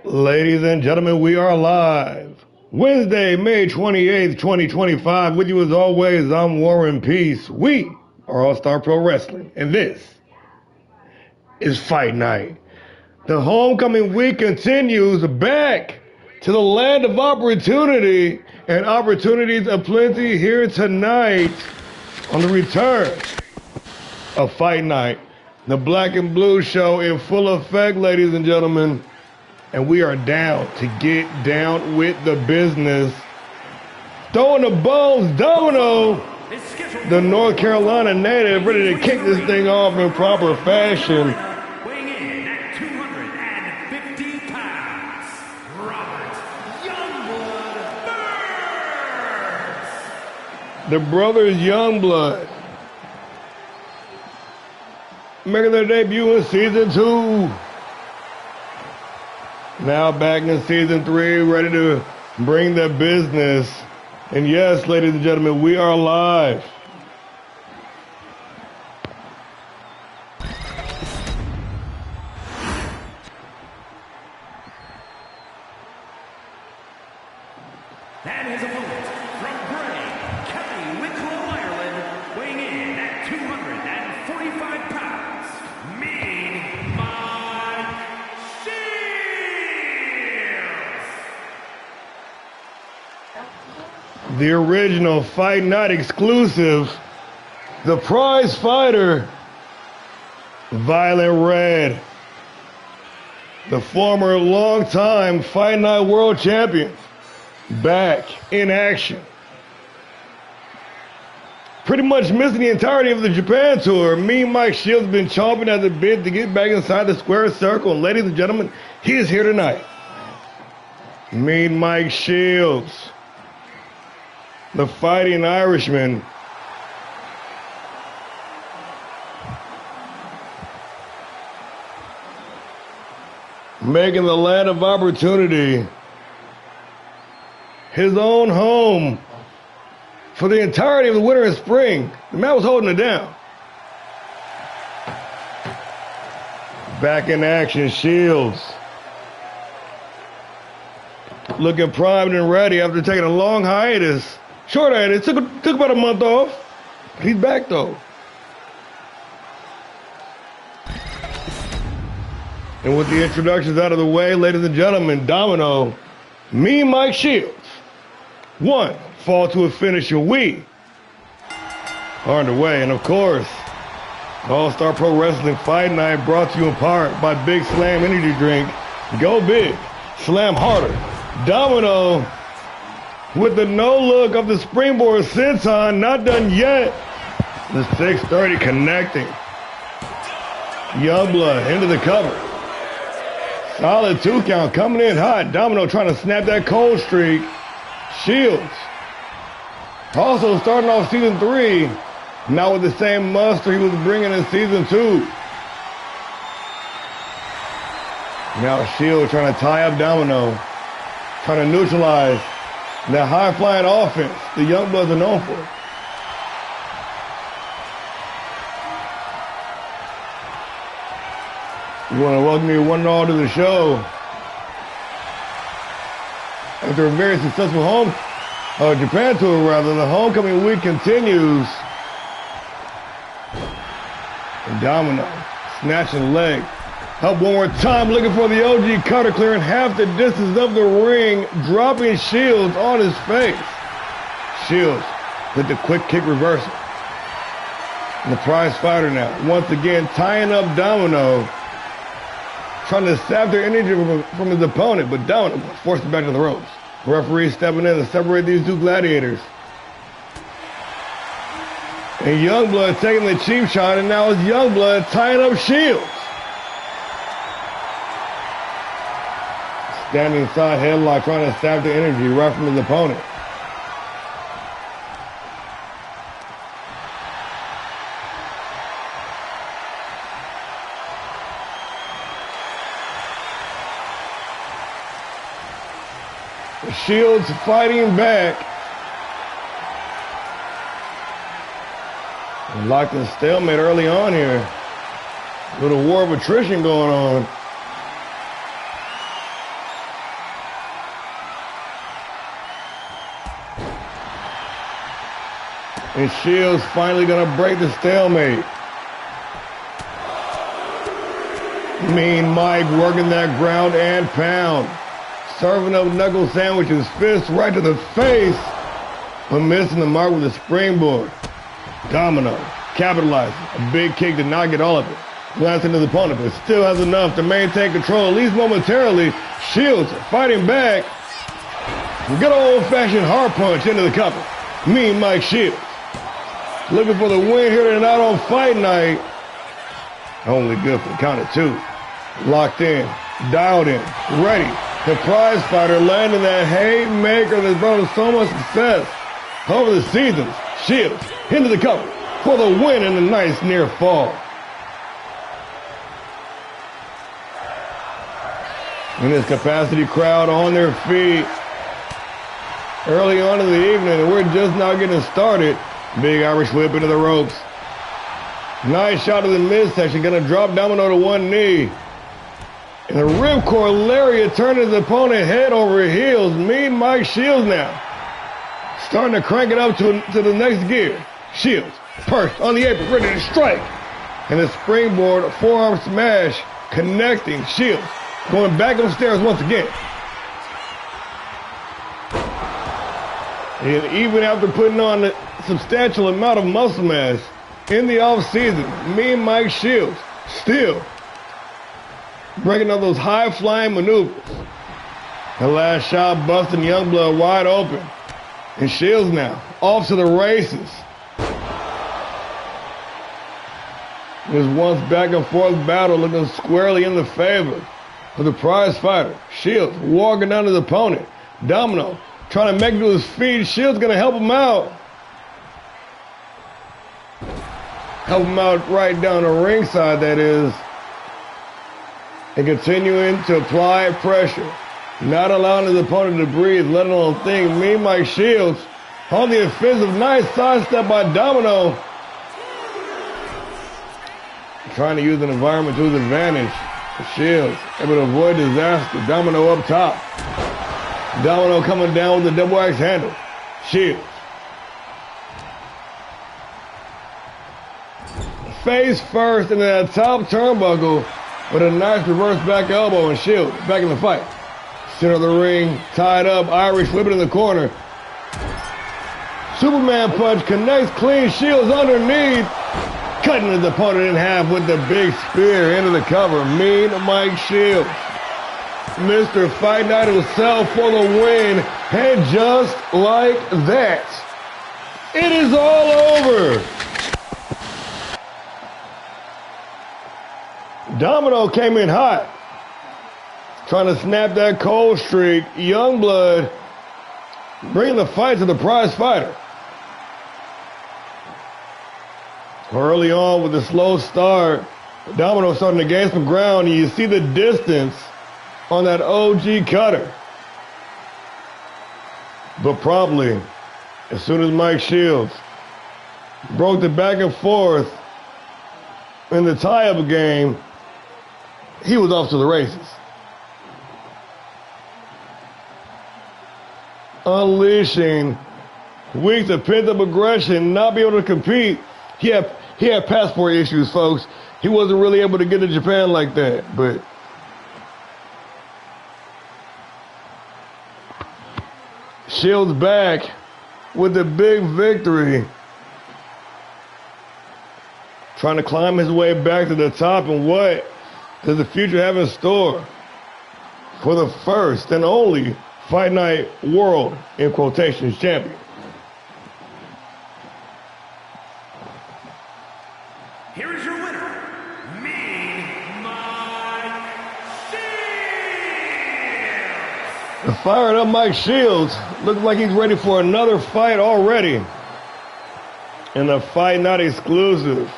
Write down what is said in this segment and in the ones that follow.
Ladies and gentlemen, we are live. Wednesday, May 28th, 2025. With you as always, I'm Warren Peace. We are ALLSTAR Pro Wrestling, and this is Fight Night. The homecoming week continues back to the land of opportunity, and opportunities aplenty here tonight on the return of Fight Night. The Black and Blue show in full effect, ladies and gentlemen. And we are down to get down with the business. Throwing the bones, Domino, the North Carolina native, ready to kick this thing off in proper fashion. Weighing in at 250 pounds, Robert Youngblood Burns. The brothers Youngblood making their debut in season 2. Now back in season 3, ready to bring the business. And yes, ladies and gentlemen, we are live. And his opponent from Bray, County Wicklow, Ireland, weighing in at 245 pounds, Mean Mike Shields. The original Fight Night exclusive, the prize fighter, Violet Red, the former longtime Fight Night world champion, back in action. Pretty much missing the entirety of the Japan tour. Mean Mike Shields has been chomping at the bit to get back inside the square circle. And ladies and gentlemen, he is here tonight. Mean Mike Shields, the Fighting Irishman. Making the land of opportunity his own home for the entirety of the winter and spring. The man was holding it down. Back in action, Shields. Looking primed and ready after taking a long hiatus. Short hiatus, took about a month off. He's back though. And with the introductions out of the way, ladies and gentlemen, Domino, Mean Mike Shields. 1 fall to a finisher. We are underway, and of course, ALLSTAR Pro Wrestling Fight Night brought to you in part by Big Slam Energy Drink. Go big, slam harder. Domino with the no look of the springboard senton, not done yet. The 630 connecting. Youngblood into the cover. Solid 2 count coming in hot. Domino trying to snap that cold streak. Shields also starting off season 3, not with the same muster he was bringing in season 2. Now Shields trying to tie up Domino, trying to neutralize that high-flying offense the Youngbloods are known for. We want to welcome you one and all to the show. After a very successful Japan tour, the homecoming week continues. And Domino snatching the leg. Up one more time, looking for the OG cutter, clearing half the distance of the ring, dropping Shields on his face. Shields with the quick kick reversal. And the prize fighter now, once again, tying up Domino, trying to sap their energy from his opponent, but Domino forced it back to the ropes. Referee stepping in to separate these two gladiators. And Youngblood taking the cheap shot, and now it's Youngblood tying up Shields. Standing side headlock, trying to sap the energy right from his opponent. Shields fighting back. Locked in stalemate early on here. Little war of attrition going on. And Shields finally gonna break the stalemate. Mean Mike working that ground and pound. Serving up knuckle sandwiches, fists right to the face, but missing the mark with a springboard. Domino capitalizes. A big kick did not get all of it. Glancing to the opponent, but still has enough to maintain control, at least momentarily. Shields fighting back. Good old-fashioned hard punch into the cover. Mean Mike Shields looking for the win here tonight on Fight Night. Only good for the count of 2. Locked in, dialed in, ready. The prize fighter landing that haymaker that's brought us so much success over the seasons. Shields into the cover for the win and a nice near fall. And this capacity crowd on their feet early on in the evening, and we're just now getting started. Big Irish whip into the ropes. Nice shot to the midsection, gonna drop Domino to one knee. And the ripcord lariat turning his opponent head over heels. Mean Mike Shields now starting to crank it up to the next gear. Shields perched on the apron, ready to strike. And the springboard forearm smash connecting. Shields going back upstairs once again. And even after putting on a substantial amount of muscle mass in the offseason, Mean Mike Shields still breaking up those high-flying maneuvers. The last shot busting Youngblood wide open. And Shields now off to the races. This once back-and-forth battle looking squarely in the favor of the prize fighter. Shields walking down to the opponent. Domino trying to make it to his feet. Shields going to help him out. Help him out right down the ringside, that is. And continuing to apply pressure. Not allowing his opponent to breathe, letting alone think. Mean Mike Shields on the offensive. Nice sidestep by Domino. Trying to use an environment to his advantage. Shields able to avoid disaster. Domino up top. Domino coming down with the double axe handle. Shields. Face first into that top turnbuckle with a nice reverse back elbow, and Shields back in the fight. Center of the ring, tied up, Irish whipping in the corner. Superman punch connects clean. Shields underneath, cutting his opponent in half with the big spear into the cover. Mean Mike Shields, Mr. Fight Night himself, for the win. And just like that, it is all over. Domino came in hot, trying to snap that cold streak. Youngblood bringing the fight to the prize fighter. Early on with a slow start, Domino starting to gain some ground, and you see the distance on that OG cutter. But probably, as soon as Mike Shields broke the back and forth in the tie-up game, he was off to the races. Unleashing weeks of pent-up aggression, not be able to compete. He had passport issues, folks. He wasn't really able to get to Japan like that, but Shields back with the big victory. Trying to climb his way back to the top, and what does the future have in store for the first and only Fight Night World, in quotations, champion? Here is your winner, Mean Mike Shields. The fired up Mike Shields looks like he's ready for another fight already. And a Fight Night exclusive.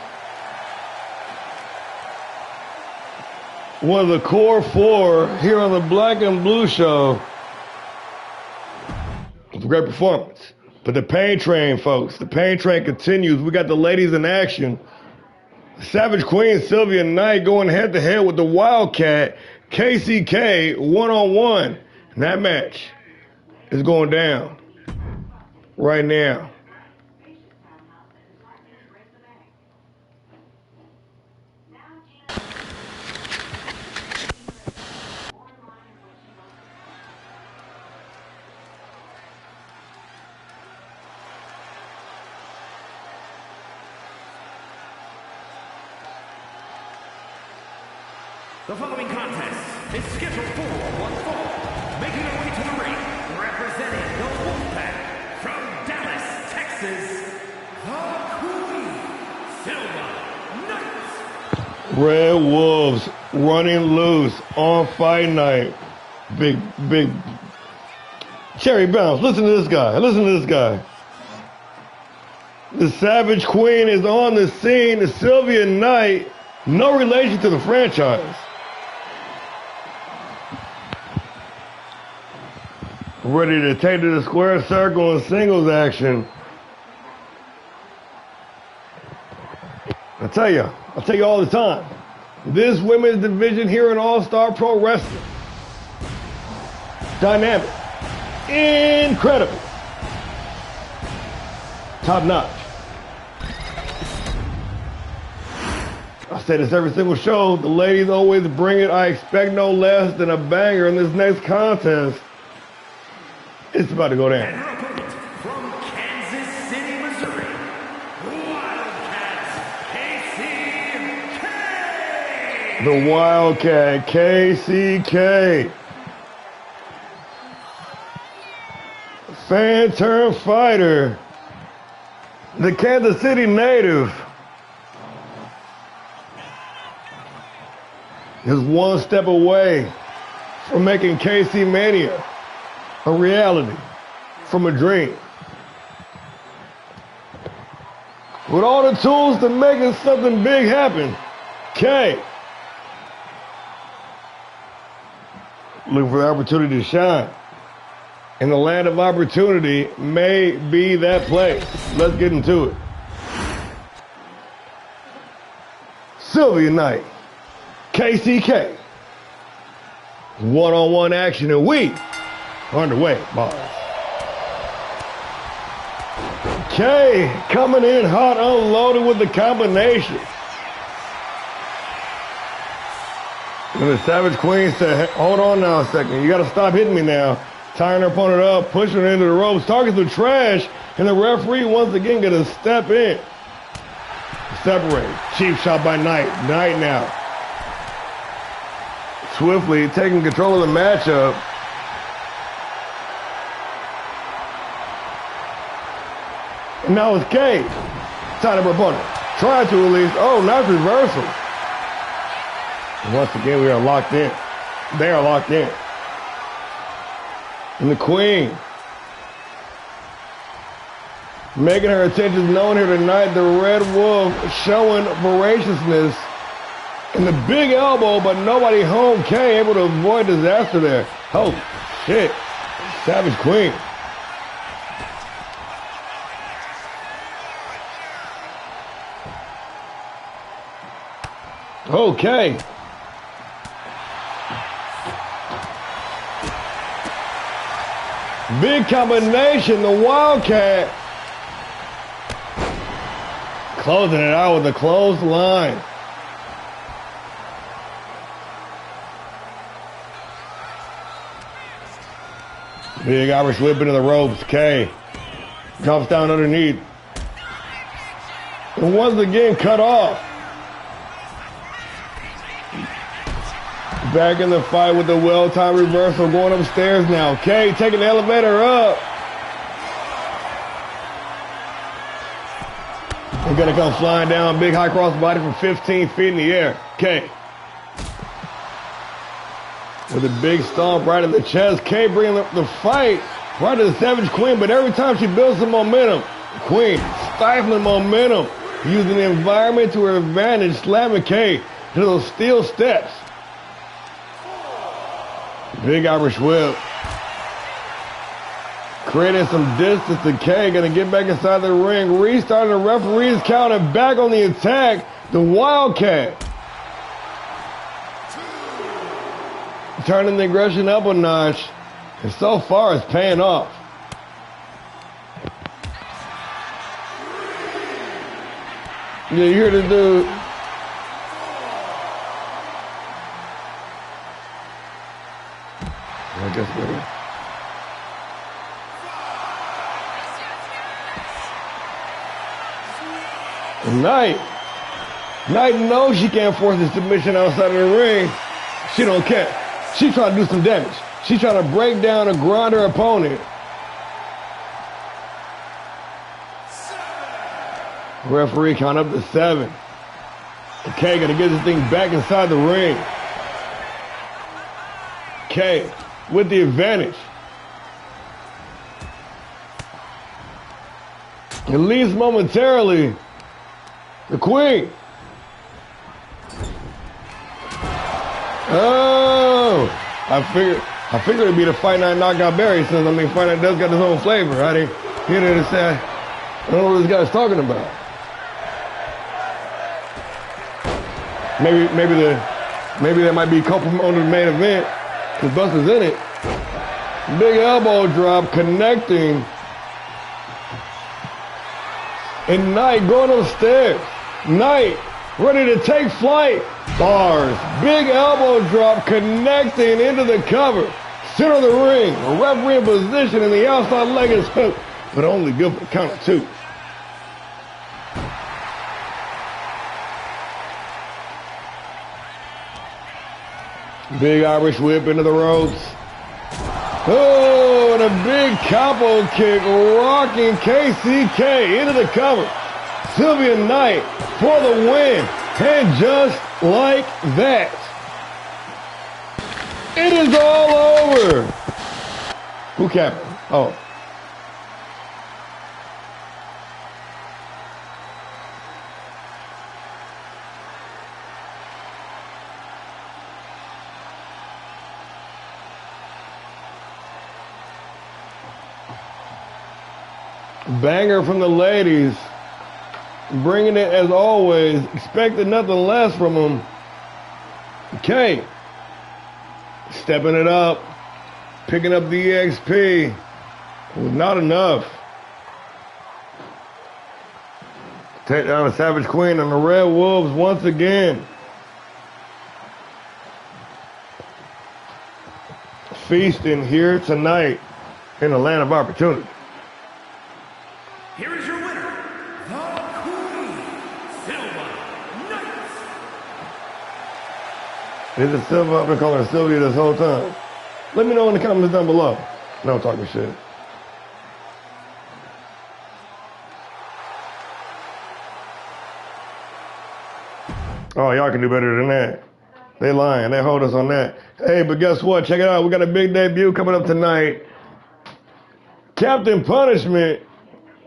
One of the core four here on the Black and Blue Show. It's a great performance. But the pain train, folks, the pain train continues. We got the ladies in action. Savage Queen Sylvia Knight going head-to-head with the Wildcat KCK one-on-one. And that match is going down right now. The following contest is scheduled for one fall. Making her way to the ring, representing the Wolfpack from Dallas, Texas, Silver Knights. Red Wolves running loose on Fight Night. Big Cherry Bounce. Listen to this guy. Listen to this guy. The Savage Queen is on the scene. Sylvia Knight, no relation to the franchise. Ready to take to the square circle in singles action. I tell you all the time, this women's division here in All-Star Pro Wrestling, dynamic, incredible, top notch. I say this every single show, the ladies always bring it. I expect no less than a banger in this next contest. It's about to go down. And her opponent from Kansas City, Missouri, KCK. The Wildcat, KCK. Fan turned fighter. The Kansas City native is one step away from making KC Mania a reality from a dream. With all the tools to making something big happen, K looking for the opportunity to shine. And the land of opportunity may be that place. Let's get into it. Sylvia Knight, KCK. One-on-one action, and we underway, boss. K coming in hot, unloaded with the combination. And the Savage Queen said, hold on now a second. You got to stop hitting me now. Tying her opponent up, pushing her into the ropes, targets the trash, and the referee once again going to step in. Separate. Cheap shot by Knight. Knight now. Swiftly taking control of the matchup. And now it's K. Tied up her opponent. Trying to release. Oh, nice reversal. And once again, we are locked in. They are locked in. And the Queen making her attentions known here tonight. The Red Wolf showing voraciousness. And the big elbow, but nobody home. K able to avoid disaster there. Oh, shit. Savage Queen. Okay. Big combination, the Wildcat. Closing it out with a closed line. Big Irish whip into the ropes. K drops down underneath. And once again cut off. Back in the fight with the well-timed reversal, going upstairs now. K taking the elevator up. They're gonna come flying down, big high cross body from 15 feet in the air. K with a big stomp right in the chest. K bringing the fight right to the Savage Queen, but every time she builds some momentum, the Queen stifling momentum, using the environment to her advantage, slamming K to those steel steps. Big Irish whip. Creating some distance to K. Gonna get back inside the ring. Restarting the referee's count and back on the attack. The Wildcat. Turning the aggression up a notch. And so far it's paying off. Yeah, you hear the dude. I guess better. Knight knows she can't force the submission outside of the ring. She don't care. She trying to do some damage. She trying to break down and grind her opponent. Referee count up to 7. Okay, gonna get this thing back inside the ring. Okay, with the advantage. At least momentarily. The Queen. Oh, I figured it'd be the Fight Night knockout Barry, since I mean Fight Night does got his own flavor. I didn't hear it to say. I don't know what this guy's talking about. Maybe there might be a couple on the main event because Buster's in it. Big elbow drop connecting. And Knight going upstairs. Knight ready to take flight. Bars. Big elbow drop connecting into the cover. Center of the ring. A referee in position and the outside leg is hooked, but only good for count of 2. Big Irish whip into the ropes. Oh, and a big capo kick rocking KCK into the cover. Sylvia Knight for the win. And just like that, it is all over. Who capped? Oh. Banger from the ladies. Bringing it as always. Expected nothing less from them. Okay. Stepping it up. Picking up the EXP. Was not enough. Take down the Savage Queen and the Red Wolves once again. Feasting here tonight in the land of opportunity. Here is your winner, the Queen, Silva Knight. Is it Silva? I've been calling her Sylvia this whole time. Let me know in the comments down below. No talking shit. Oh, y'all can do better than that. They lying. They hold us on that. Hey, but guess what? Check it out. We got a big debut coming up tonight. Captain Punishment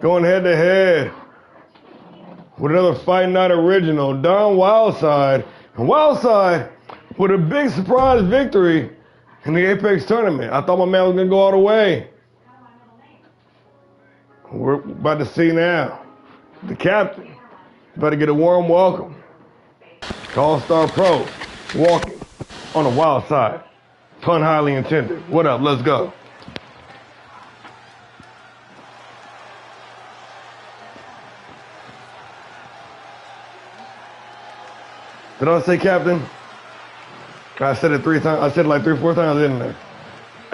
going head to head with another Fight Night original, Don Wildside. And Wildside with a big surprise victory in the Apex tournament. I thought my man was going to go all the way. We're about to see now. The captain about to get a warm welcome. ALLSTAR Pro walking on the wild side. Pun highly intended. What up? Let's go. Did I say captain? I said it 3 times. I said it like 3 or 4 times, didn't I?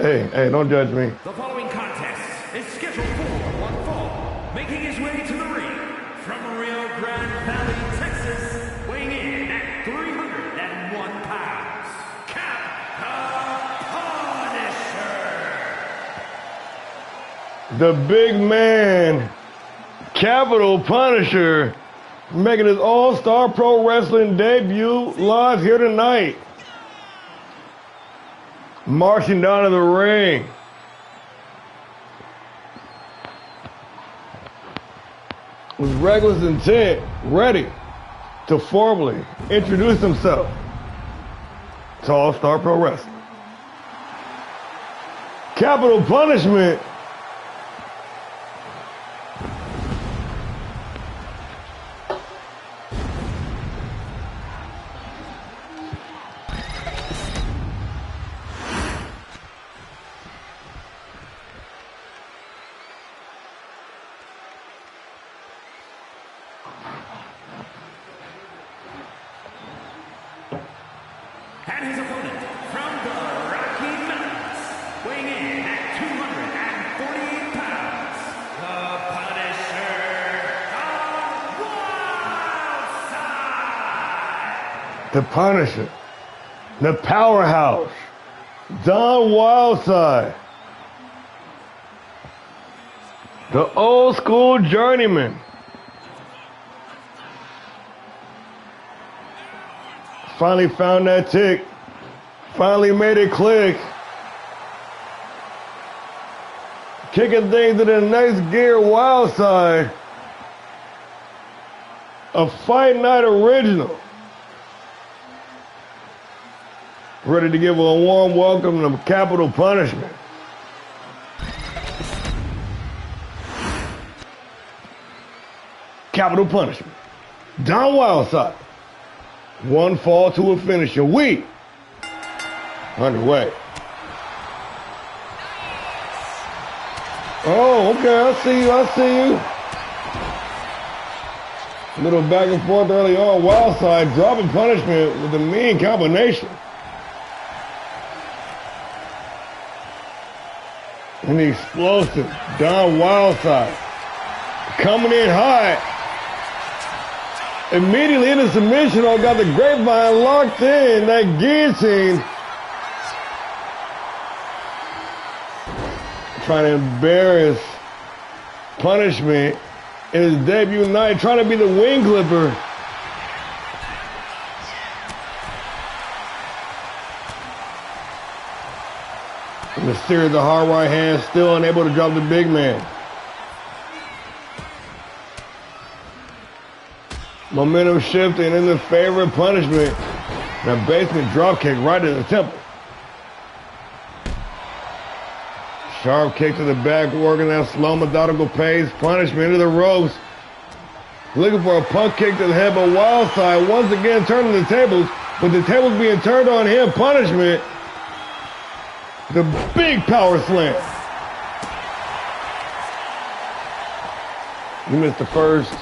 Hey, don't judge me. The following contest is scheduled for one fall. Making his way to the ring from Rio Grande Valley, Texas, weighing in at 301 pounds, Cap Punisher. The big man, Capital Punisher, making his All-Star Pro Wrestling debut live here tonight. Marching down to the ring. With reckless intent, ready to formally introduce himself to All-Star Pro Wrestling. Capital Punishment. And his opponent from the Rocky Mountains, weighing in at 248 pounds, the Punisher, The Punisher. the powerhouse, Don Wildside, the old school journeyman. Finally found that tick. Finally made it click. Kicking things to the next gear, Wildside. A Fight Night original. Ready to give a warm welcome to Capital Punishment. Capital Punishment. Don Wildside. One fall to a finisher. We underway. Oh, okay, I see you. A little back and forth early on. Wildside dropping Punishment with a mean combination. And the explosive Don Wildside coming in high. Immediately in the submission, got the grapevine locked in. That guillotine. Trying to embarrass Punishment in his debut night, trying to be the wing clipper. And the series of hard right hands, still unable to drop the big man. Momentum shifting in the favor of Punishment. And a basement drop kick right to the temple. Sharp kick to the back, working that slow, methodical pace. Punishment into the ropes. Looking for a punt kick to the head, but Wildside once again turning the tables. With the tables being turned on him, Punishment. The big power slam. You missed the first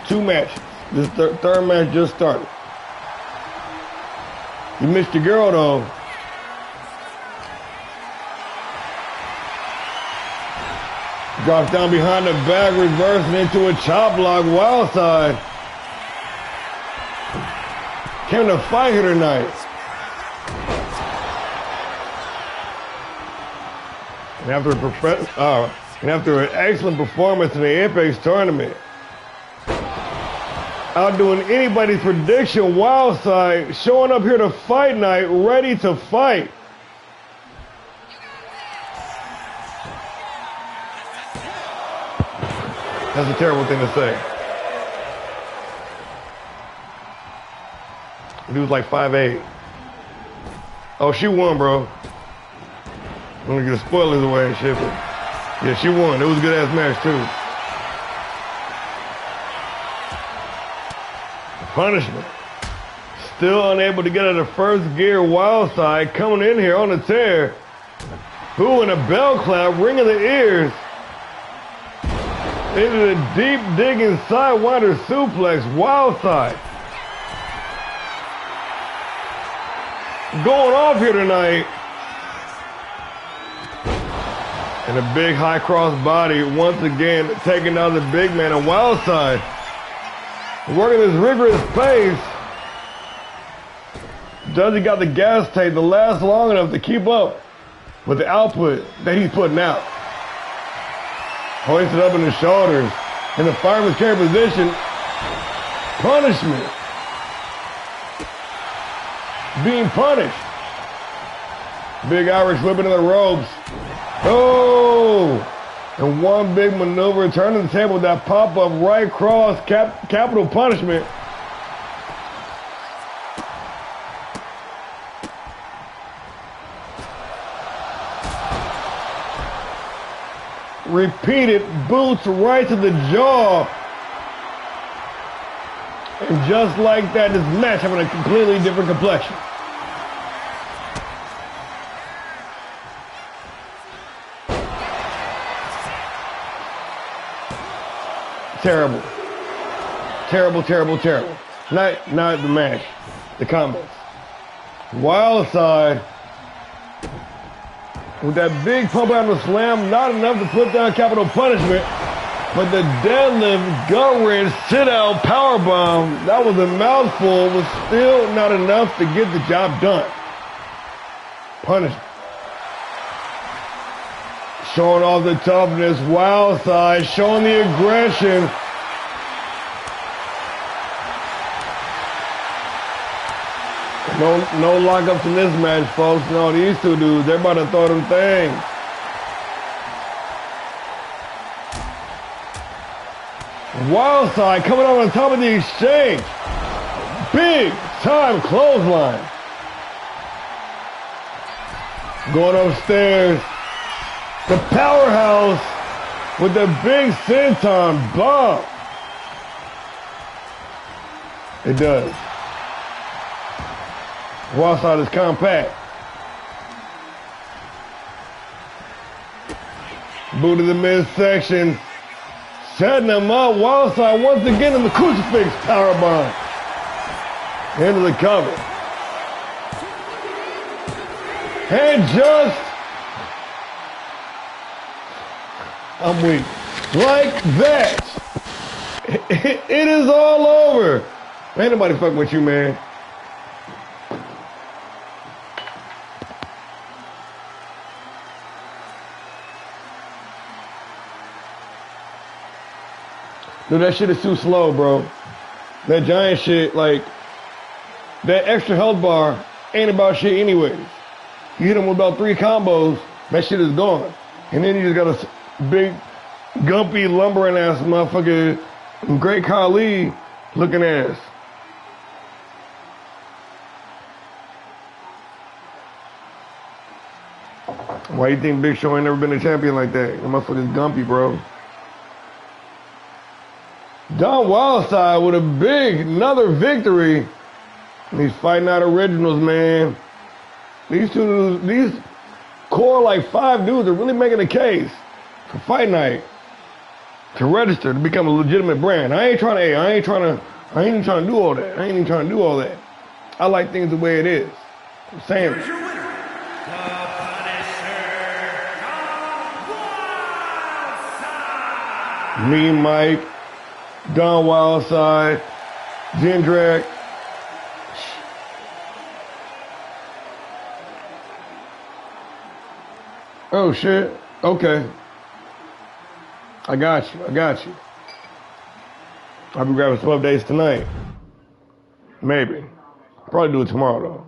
two matches. This third match just started. You missed your girl, though. Drops down behind the back, reversing into a chop block. Wildside came to fight here tonight. And after an excellent performance in the Apex tournament, outdoing anybody's prediction, Wildside showing up here to Fight Night, ready to fight. That's a terrible thing to say. He was like 5'8". Oh, she won, bro. I'm gonna get the spoilers away and shit. Yeah, she won. It was a good ass match too. Punishment. Still unable to get out of first gear. Wildside coming in here on the tear. Who in a bell clap, ringing the ears. Into the deep digging sidewinder suplex. Wildside going off here tonight. And a big high cross body once again taking down the big man. And Wildside working this rigorous pace. Does he got the gas tank to last long enough to keep up with the output that he's putting out? Hoisted up in the shoulders. In the fireman's carry position. Punishment. Being punished. Big Irish whip into the ropes. Oh! And one big maneuver. Turning the table with that pop-up right cross. Capital Punishment. Repeated boots right to the jaw. And just like that, this match having a completely different complexion. Terrible. Terrible, terrible, terrible. Not the match. The combos. Wildside with that big pump out of the slam, not enough to put down Capital Punishment, but the deadlift, gut wrench, sit-out powerbomb, that was a mouthful, was still not enough to get the job done. Punish. Showing off the toughness. Wild side. Showing the aggression. No lockups in this match, folks. No, these two dudes, they're about to throw them things. Wild side coming out on top of the exchange. Big time clothesline. Going upstairs. The powerhouse with the big senton bomb. It does. Wild side is compact. Boot to the midsection. Setting him up. Wild side once again in the crucifix powerbomb. Into the cover. And just I'm weak. Like that. It is all over. Ain't nobody fuck with you, man. Dude, that shit is too slow, bro. That giant shit, like, that extra health bar ain't about shit anyways. You hit him with about 3 combos, that shit is gone. And then you just got a big, gumpy, lumbering ass motherfucker, Great Khali looking ass. Why you think Big Show ain't never been a champion like that? That motherfucker's gumpy, bro. Don Wildside with a big, another victory. These FightNight originals, man. These two, these core like 5 dudes are really making a case for FightNight to register, to become a legitimate brand. I ain't even trying to do all that. I ain't even trying to do all that. I like things the way it is. I'm saying it. Here's your winner, the Punisher, Don Wildside. Me, Mike, Don Wildside, Jindrak. Oh shit. Okay. I got you. I'll be grabbing some updates tonight. Maybe. Probably do it tomorrow though.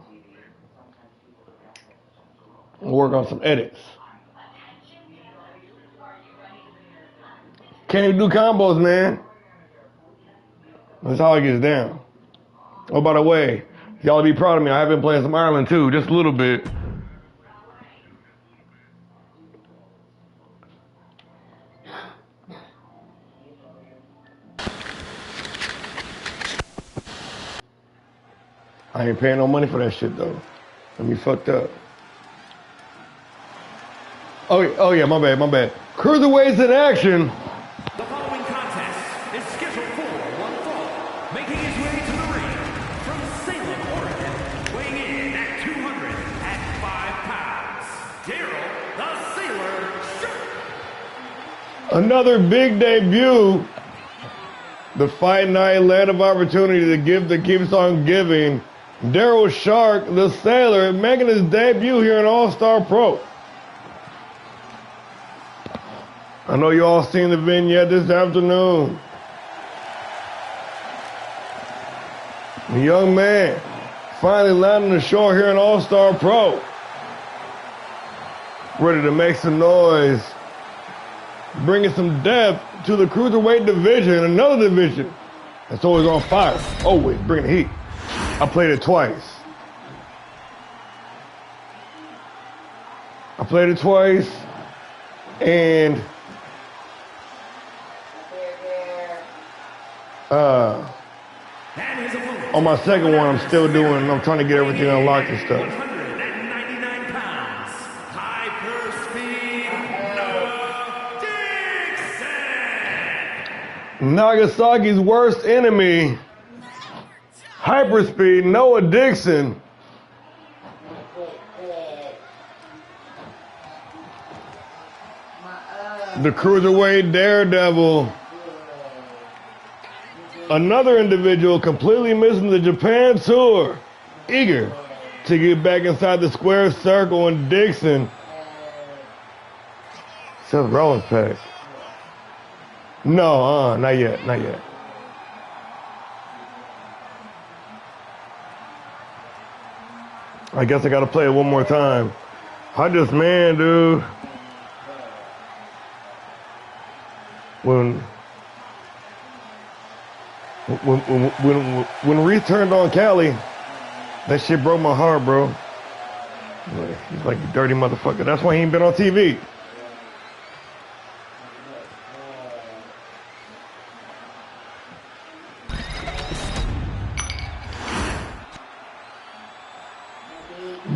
We'll work on some edits. Can't even do combos, man. That's how it gets down. Oh, by the way, y'all be proud of me. I have been playing some Ireland too, just a little bit. I ain't paying no money for that shit though. Got me fucked up. Oh yeah, my bad. Cruiserweights in action. The following contest is scheduled for one fall, making his way to the ring from Salem, Oregon, weighing in at 205 pounds, Daryl the Sailor Shark. Another big debut. The FightNight land of opportunity, the gift that keeps on giving. Daryl Shark, the Sailor, making his debut here in All-Star Pro. I know you all seen the vignette this afternoon. The young man finally landing the shore here in All-Star Pro. Ready to make some noise. Bringing some depth to the Cruiserweight division, another division that's always on fire. Always bringing the heat. I played it twice. And on my second one, I'm still doing, I'm trying to get everything unlocked and stuff. 199 pounds, hyperspeed, Noah Dixon. Nagasaki's worst enemy, hyperspeed, Noah Dixon. The Cruiserweight Daredevil. Another individual completely missing the Japan tour, eager to get back inside the square circle, and Dixon. Seth Rollins pack. No, not yet, not yet. I guess I gotta play it one more time. Man, dude. When Reese turned on Cali, that shit broke my heart, bro. He's like, you dirty motherfucker. That's why he ain't been on TV.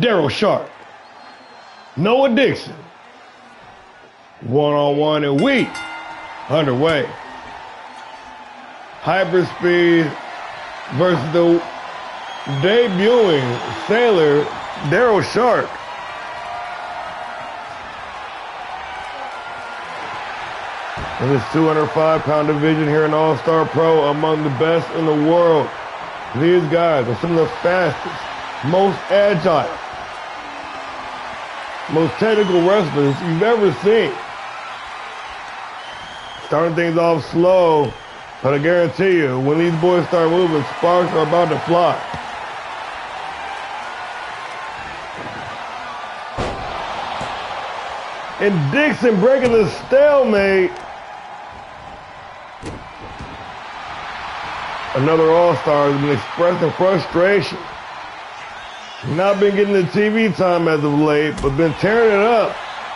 Daryl Sharp, Noah Dixon, one-on-one and weak, underway. Hyperspeed versus the debuting Sailor, Daryl Sharp. In this 205-pound division here in All-Star Pro, among the best in the world. These guys are some of the fastest, most agile, most technical wrestlers you've ever seen. Starting things off slow, but I guarantee you, when these boys start moving, sparks are about to fly. And Dixon breaking the stalemate. Another All-Star has been expressing frustration. Not been getting the TV time as of late, but been tearing it up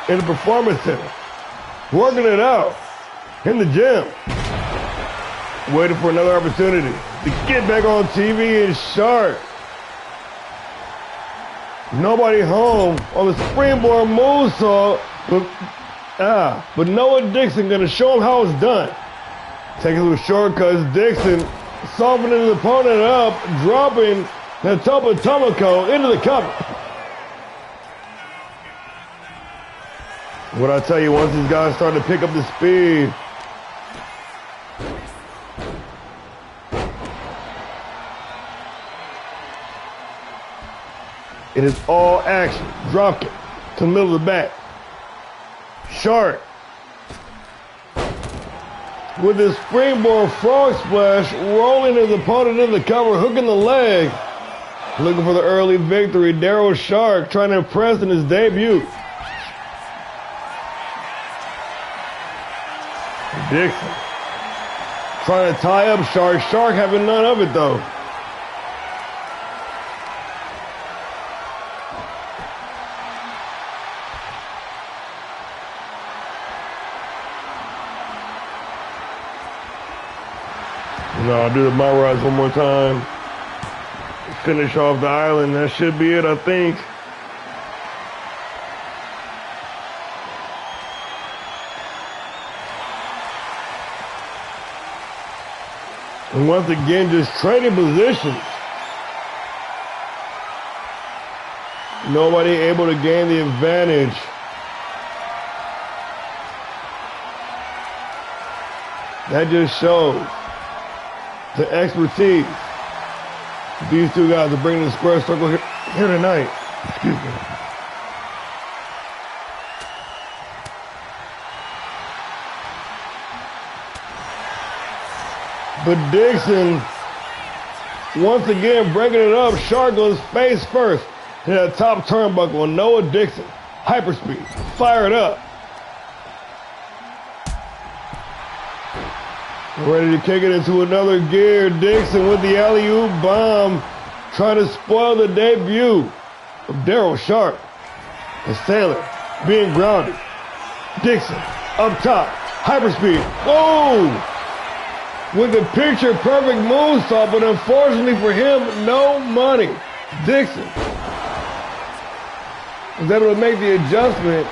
in the Performance Center. Working it out in the gym. Waiting for another opportunity to get back on TV and Sharp. Nobody home on the springboard moonsault, but Noah Dixon gonna show him how it's done. Taking some shortcuts, Dixon softening his opponent up, dropping the Topo Tomoko into the cover. What I tell you, once these guys start to pick up the speed, it is all action. Drop kick to the middle of the back. Sharp with his springboard frog splash, rolling his opponent in the cover, hooking the leg. Looking for the early victory. Daryl Sharp trying to impress in his debut. Dixon trying to tie up Sharp. Sharp having none of it though. No, I'll do the my rise one more time. Finish off the island. That should be it, I think. And once again, just trading positions. Nobody able to gain the advantage. That just shows the expertise these two guys are bringing the square circle here tonight. Excuse me. But Dixon, once again, breaking it up. Sharp goes face first to that top turnbuckle. And Noah Dixon, hyperspeed, fired up. Ready to kick it into another gear. Dixon with the alley-oop bomb, trying to spoil the debut of Daryl Sharp. The Sailor being grounded. Dixon up top, hyperspeed. Oh! With the picture-perfect moonsault, but unfortunately for him, no money. Dixon was able to make the adjustment,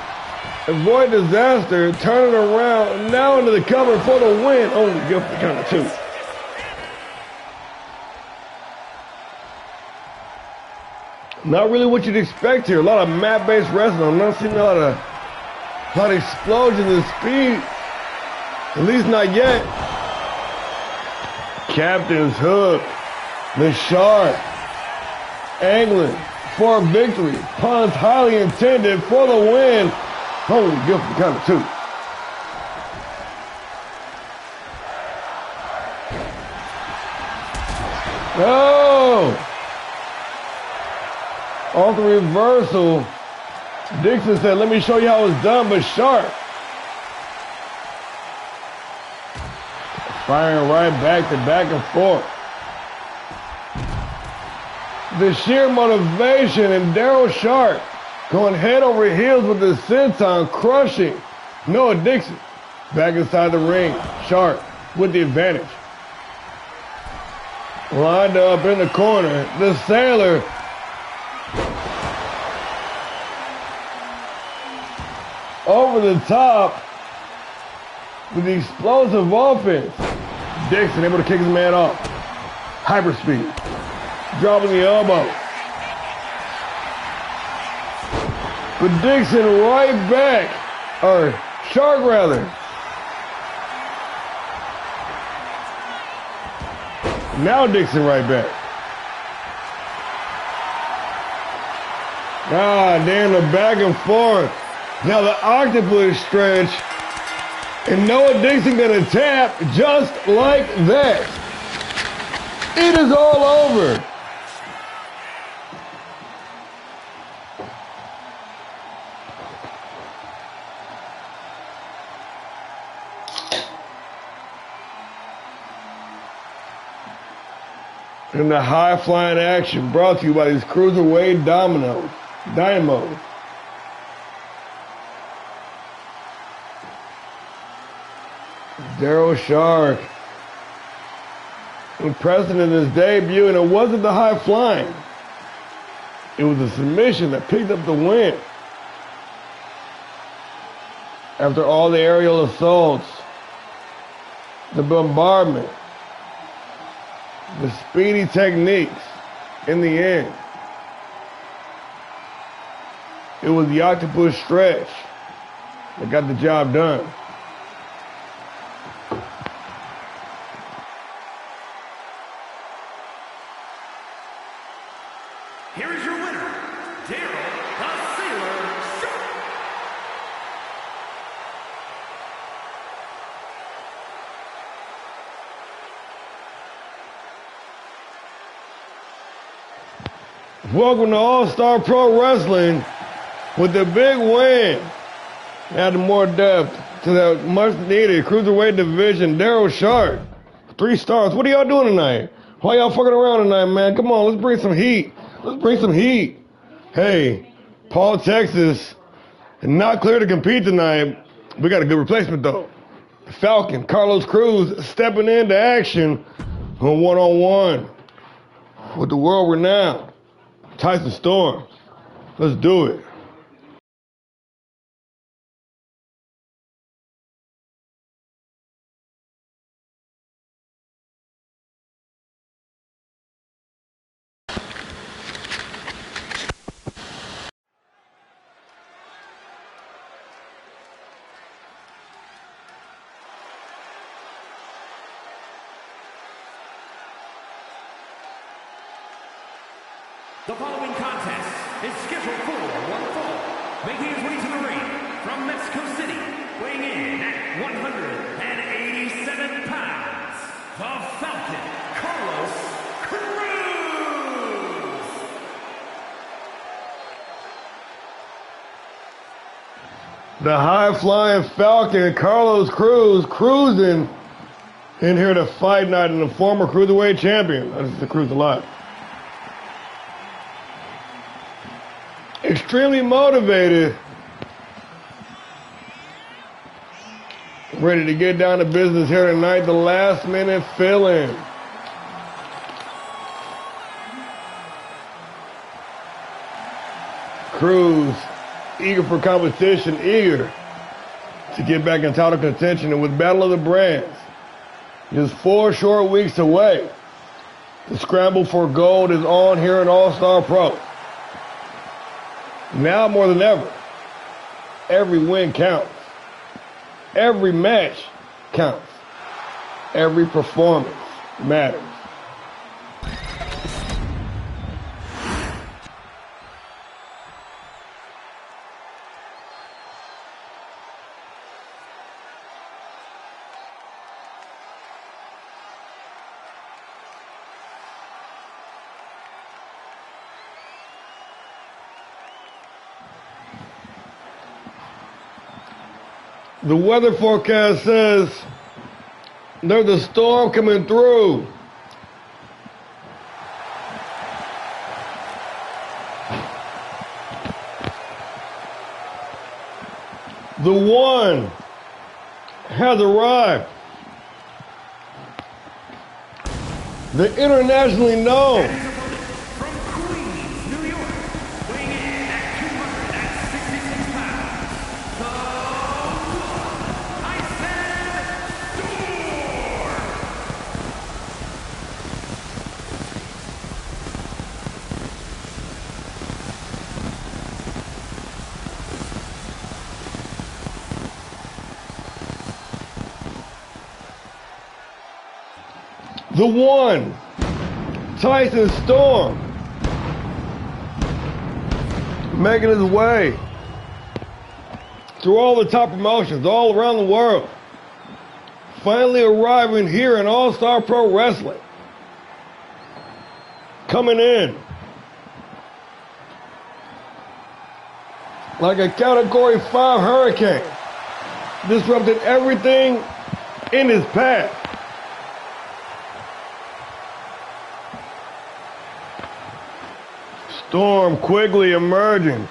avoid disaster, turn it around, now into the cover for the win. Only good for the count of two. Not really what you'd expect here. A lot of mat-based wrestling. I'm not seeing a lot of explosions and speed. At least not yet. Captain's hook. The Sharp. Angling for victory. Punch highly intended for the win. Holy, good for the count of 2. Oh! Off the reversal, Dixon said, let me show you how it's done, but sharp. Firing right back to back and forth. The sheer motivation, and Daryl Sharp going head over heels with the senton, crushing Noah Dixon. Back inside the ring, Sharp with the advantage. Lined up in the corner, the Sailor. Over the top with the explosive offense. Dixon able to kick his man off. Hyperspeed. Dropping the elbow. But Dixon right back. Or Shark rather. Now Dixon right back. Ah, damn, the back and forth. Now the octopus stretch. And Noah Dixon gonna tap just like that. It is all over. And the high-flying action brought to you by these Cruiserweight Dynamos. Daryl Shark. Impressive in his debut, and it wasn't the high-flying. It was the submission that picked up the win. After all the aerial assaults, the bombardment, the speedy techniques, in the end, it was the octopus stretch that got the job done. Here is your winner, Daryl the Sailor Sharp. Welcome to All-Star Pro Wrestling with the big win. Adding more depth to that much-needed Cruiserweight division. Daryl Sharp, 3 stars. What are y'all doing tonight? Why y'all fucking around tonight, man? Come on, let's bring some heat. Let's bring some heat. Hey, Paul, Texas, not clear to compete tonight. We got a good replacement, though. Falcon, Carlos Cruz, stepping into action on one-on-one with the world-renowned Tyson Storm. Let's do it. The following contest is scheduled for one fall, making his way to the ring from Mexico City, weighing in at 187 pounds, the Falcon, Carlos Cruz. The high-flying Falcon, Carlos Cruz, cruising in here to Fight Night, and the former Cruiserweight champion. This is the Cruise Alive. Extremely motivated, ready to get down to business here tonight. The last minute fill-in. Cruz, eager for competition, eager to get back in title contention, and with Battle of the Brands just 4 short weeks away, the scramble for gold is on here at All-Star Pro. Now more than ever, every win counts. Every match counts. Every performance matters. The weather forecast says there's a storm coming through. The one has arrived. The internationally known From Queens, New York, weighing in at 266 pounds, the The one, Tyson Storm, making his way through all the top promotions all around the world, finally arriving here in All-Star Pro Wrestling, coming in like a Category 5 hurricane, disrupted everything in his path. Storm quickly emerging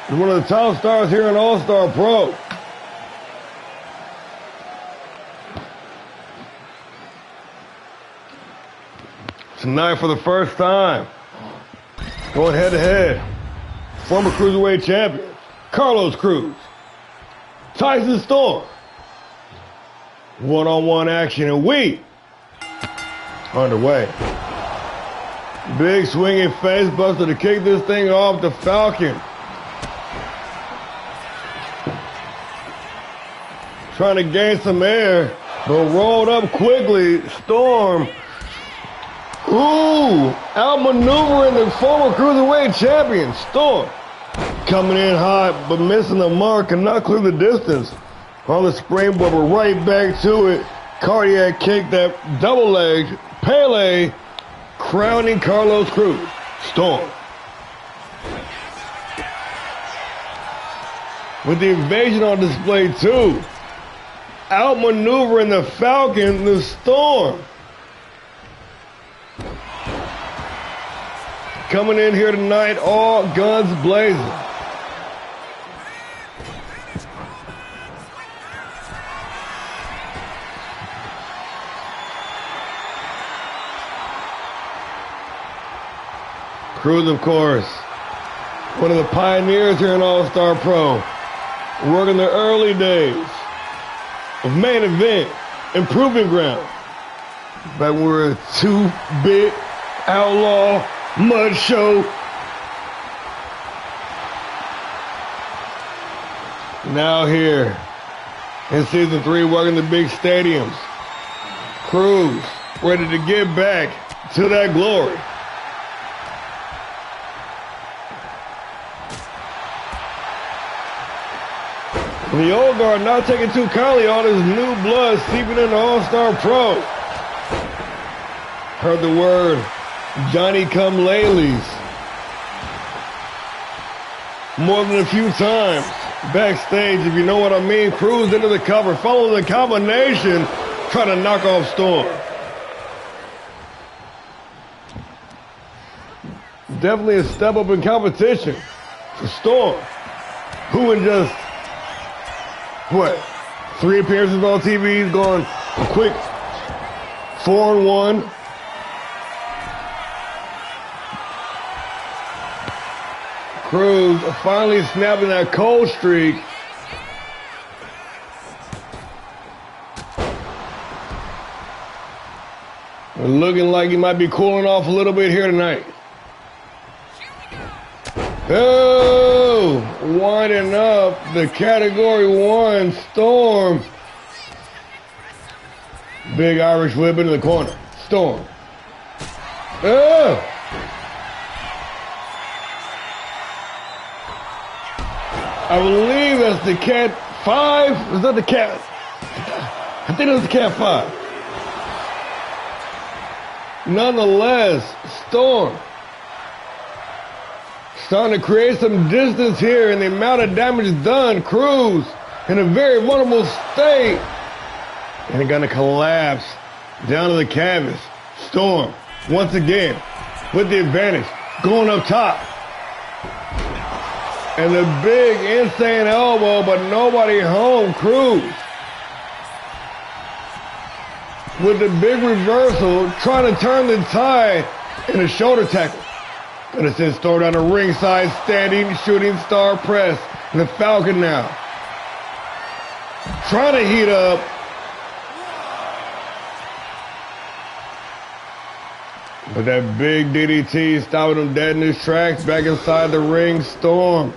as one of the top stars here in All-Star Pro. Tonight, for the first time, going head-to-head, former Cruiserweight champion, Carlos Cruz, Tyson Storm. One-on-one action, and we underway. Big swinging face buster to kick this thing off. The Falcon trying to gain some air, but rolled up quickly. Storm, outmaneuvering the former Cruiserweight champion. Storm coming in hot, but missing the mark, cannot clear the distance on the springboard, but right back to it. Cardiac kick, that double leg, Pele, crowning Carlos Cruz. Storm with the invasion on display too. Outmaneuvering the Falcon, the Storm. Coming in here tonight, all guns blazing. Cruz, of course, one of the pioneers here in All-Star Pro, working the early days of Main Event and Proving Ground. Back when we were a 2-bit outlaw mud show. Now here in season 3, working the big stadiums. Cruz ready to get back to that glory. The old guard not taking too kindly on his new blood seeping into All-Star Pro. Heard the word Johnny-come-latelys more than a few times backstage, if you know what I mean. Cruz into the cover, following the combination, trying to knock off Storm. Definitely a step up in competition for Storm, who in just 3 appearances on TV, he's gone a quick 4-1. Cruz finally snapping that cold streak. Looking like he might be cooling off a little bit here tonight. Oh, winding up the Category 1 Storm. Big Irish whip into the corner. Storm. Oh! I believe that's the Cat 5. Is that the Cat? I think that's the Cat 5. Nonetheless, Storm Starting to create some distance here, and the amount of damage done. Cruz in a very vulnerable state. And gonna collapse down to the canvas. Storm, once again, with the advantage, going up top. And the big insane elbow, but nobody home. Cruz with the big reversal, trying to turn the tide in a shoulder tackle. Gonna send Storm down the ringside, standing, shooting star press. And the Falcon now trying to heat up. But that big DDT stopping him dead in his tracks back inside the ring. Storm.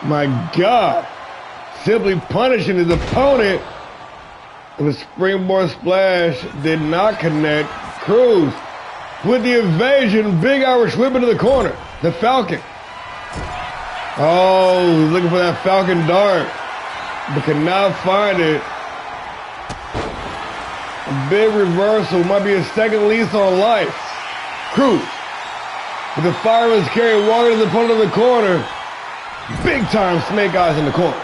My God. Simply punishing his opponent. And the springboard splash did not connect. Cruz with the evasion. Big Irish whip into the corner. The Falcon. Oh, he's looking for that Falcon dart, but cannot find it. A big reversal, might be a second lease on life. Cruz with the fireman's carry, walking to the opponent of the corner. Big time snake eyes in the corner.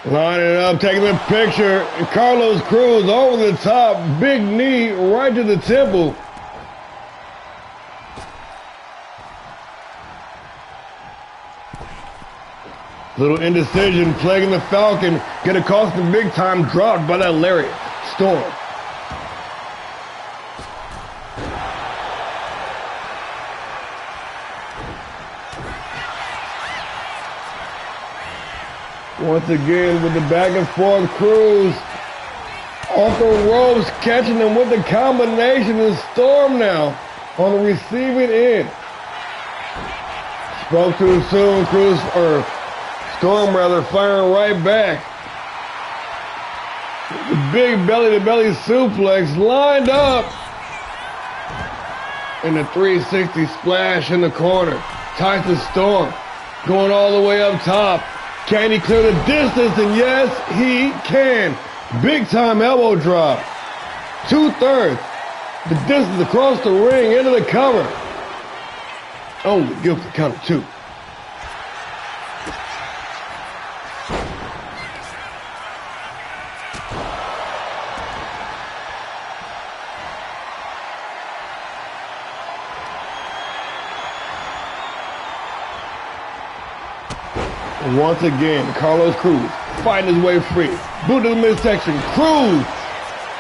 Lining it up, taking the picture, and Carlos Cruz over the top, big knee right to the temple. Little indecision plaguing the Falcon. Gonna cost him big time, dropped by that lariat. Storm. Once again with the back and forth. Cruz off the ropes, catching him with the combination. And Storm now on the receiving end. Spoke too soon. Cruz, or Storm rather, firing right back. The big belly-to-belly suplex lined up. And the 360 splash in the corner. Tyson Storm going all the way up top. Can he clear the distance? And yes, he can. Big time elbow drop. 2/3. The distance across the ring into the cover. Only good for count of 2. Once again, Carlos Cruz fighting his way free. Boot to the midsection. Cruz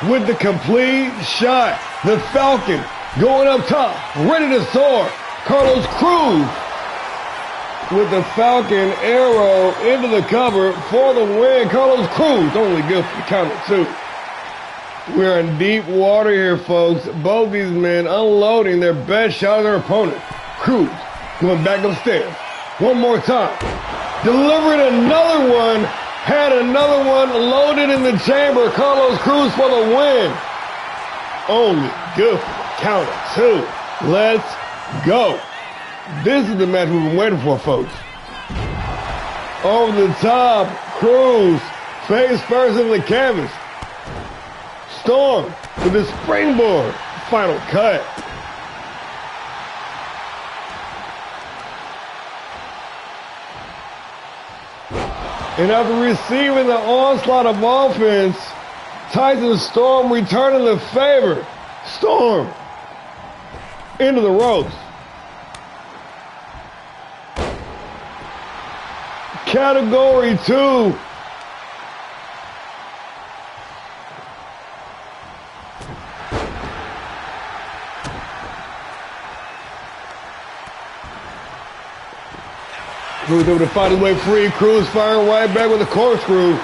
with the complete shot. The Falcon going up top, ready to soar. Carlos Cruz with the Falcon arrow into the cover for the win. Carlos Cruz only good for the count of 2. We're in deep water here, folks. Both these men unloading their best shot of their opponent. Cruz going back upstairs. One more time. Delivering another one. Had another one loaded in the chamber. Carlos Cruz for the win. Only good for the count of 2. Let's go. This is the match we've been waiting for, folks. Over the top. Cruz face first in the canvas. Storm with the springboard. Final cut. And after receiving the onslaught of offense, Tyson Storm returning the favor. Storm into the ropes. Category 2. Cruz able to fight his way free. Cruz firing right back with a corkscrew.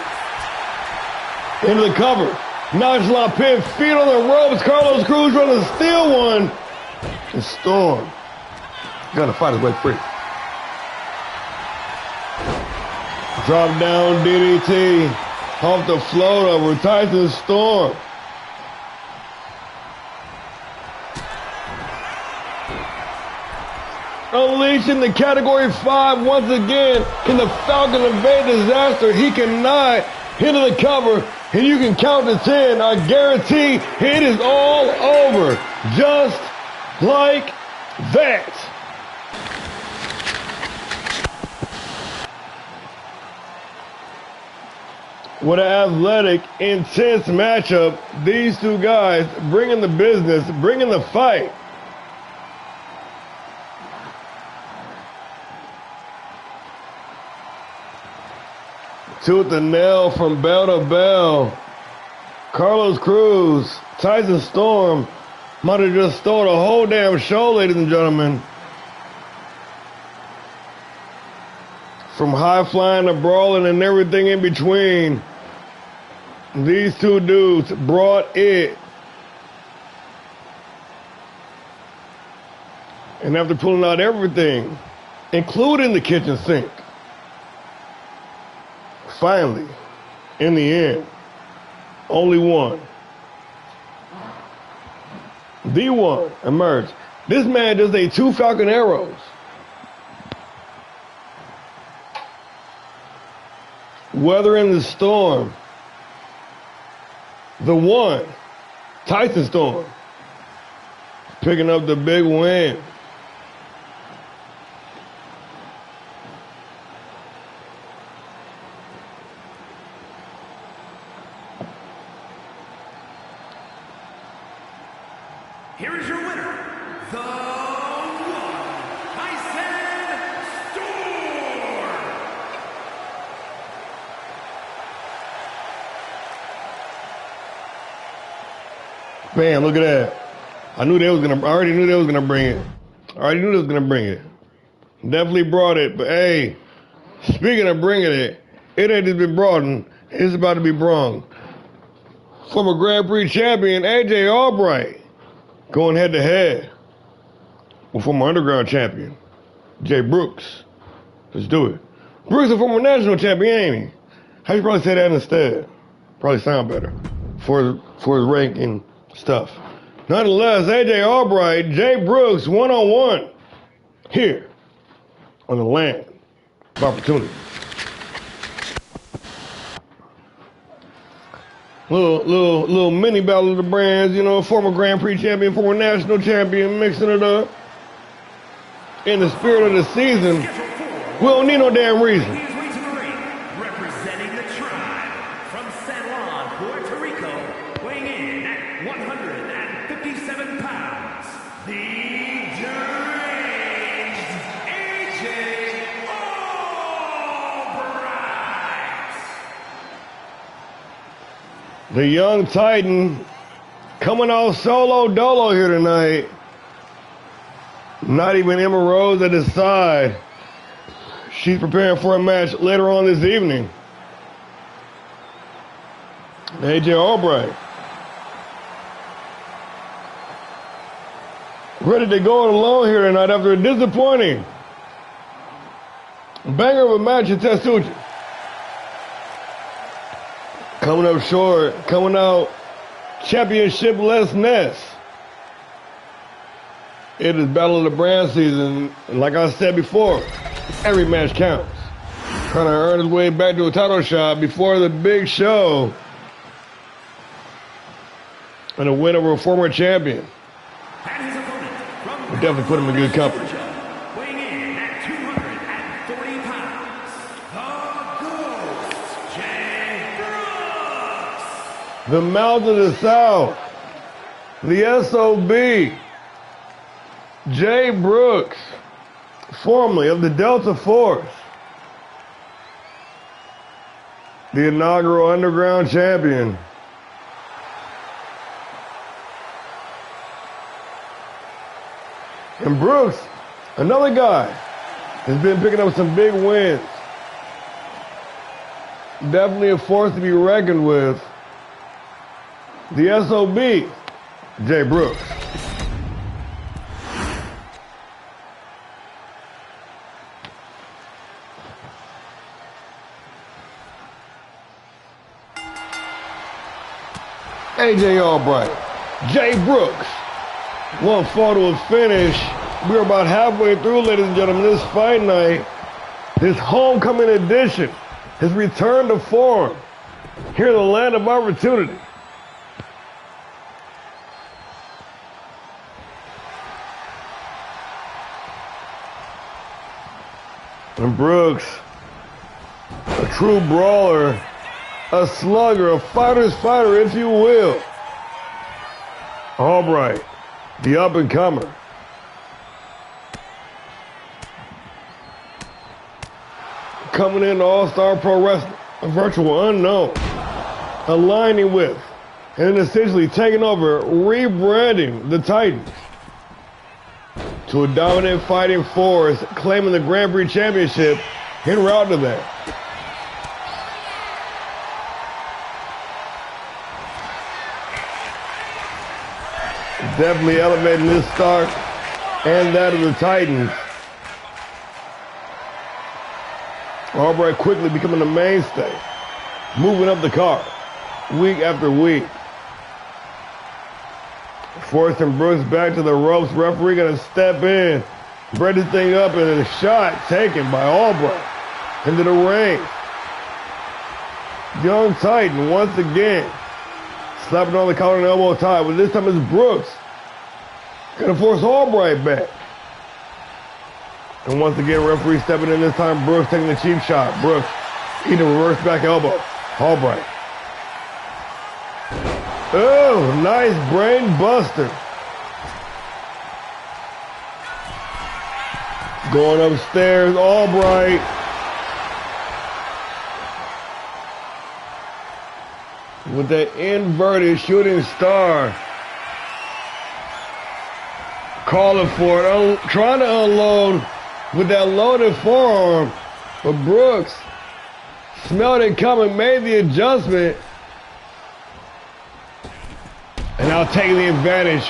Into the cover. Nonchalant pin, feet on the ropes. Carlos Cruz trying to steal one. And Storm gotta fight his way free. Drop down DDT. Off the float over Tyson Storm. unleashing the Category 5 once again. Can the Falcon evade disaster? He cannot. Hit the cover, and you can count to 10. I guarantee it is all over. Just like that. What an athletic, intense matchup. These two guys bringing the business, bringing the fight. Tooth and nail from bell to bell. Carlos Cruz, Tyson Storm might have just stole the whole damn show, ladies and gentlemen. From high flying to brawling and everything in between. These two dudes brought it. And after pulling out everything, including the kitchen sink, finally, in the end, only one. The one emerged. This man just ate 2 Falcon arrows. Weathering the storm. The one, Tyson Storm, picking up the big win. Here is your winner, the one, Tyson Storm. Man, look at that. I already knew they was gonna bring it. I already knew they was gonna bring it. Definitely brought it, but hey, speaking of bringing it, it ain't just been brought in, it's about to be brung. Former Grand Prix champion AJ Albright going head to head with former Underground champion Jay Brooks. Let's do it. Brooks is a former national champion, ain't he? I should probably say that instead. Probably sound better for his ranking stuff. Nonetheless, AJ Albright, Jay Brooks, one-on-one here on the land of opportunity. Little mini battle of the brands, you know, former Grand Prix champion, former national champion, mixing it up. In the spirit of the season, we don't need no damn reason. Representing the tribe from San Juan, Puerto Rico, weighing in at 157 pounds, the deranged AJ Albright. The young Titan coming off solo dolo here tonight. Not even Emma Rose at his side. She's preparing for a match later on this evening. AJ Albright ready to go alone here tonight after a disappointing banger of a match at Testucci. Coming up short, coming out championship-lessness. It is Battle of the Brand season, and like I said before, every match counts. Trying to earn his way back to a title shot before the big show. And a win over a former champion. And his opponent from We'll definitely put him in good company. Georgia, weighing in at 240 pounds, the Ghost, Jay Brooks. The Mouth of the South. The SOB. Jay Brooks, formerly of the Delta Force, the inaugural Underground champion. And Brooks, another guy, has been picking up some big wins. Definitely a force to be reckoned with. The SOB, Jay Brooks. AJ Albright, Jay Brooks, one fall to a finish We're about halfway through, ladies and gentlemen, this fight night. This homecoming edition has returned to form here in the land of opportunity. And Brooks, a true brawler, a slugger, a fighter's fighter, if you will. Albright, the up-and-comer. Coming into All-Star Pro Wrestling, a virtual unknown, aligning with, and essentially taking over, rebranding the Titans to a dominant fighting force, claiming the Grand Prix Championship en route to that. Definitely elevating this start and that of the Titans. Albright quickly becoming a mainstay, moving up the card week after week. Forcing Brooks back to the ropes. Referee gonna step in, break this thing up, and a shot taken by Albright into the ring. Young Titan once again slapping on the collar and elbow tie, but this time it's Brooks gonna force Albright back. And once again, referee stepping in this time. Brooks taking the cheap shot. Brooks eating a reverse back elbow. Albright. Oh, nice brain buster. Going upstairs, Albright. With that inverted shooting star. Calling for it, trying to unload with that loaded forearm, but Brooks smelled it coming, made the adjustment, and now taking the advantage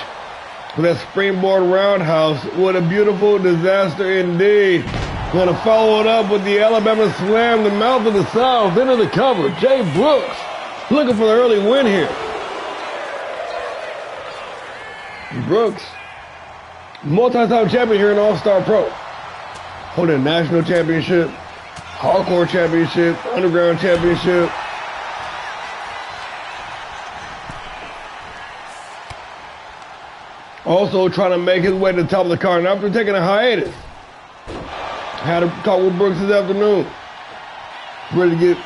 with that springboard roundhouse. What a beautiful disaster indeed. Going to follow it up with the Alabama Slam, the mouth of the South, into the cover. Jay Brooks looking for the early win here. Brooks, multi-time champion here in All-Star Pro. Holding a national championship, hardcore championship, underground championship. Also trying to make his way to the top of the card. And after taking a hiatus, had a talk with Brooks this afternoon. Ready to get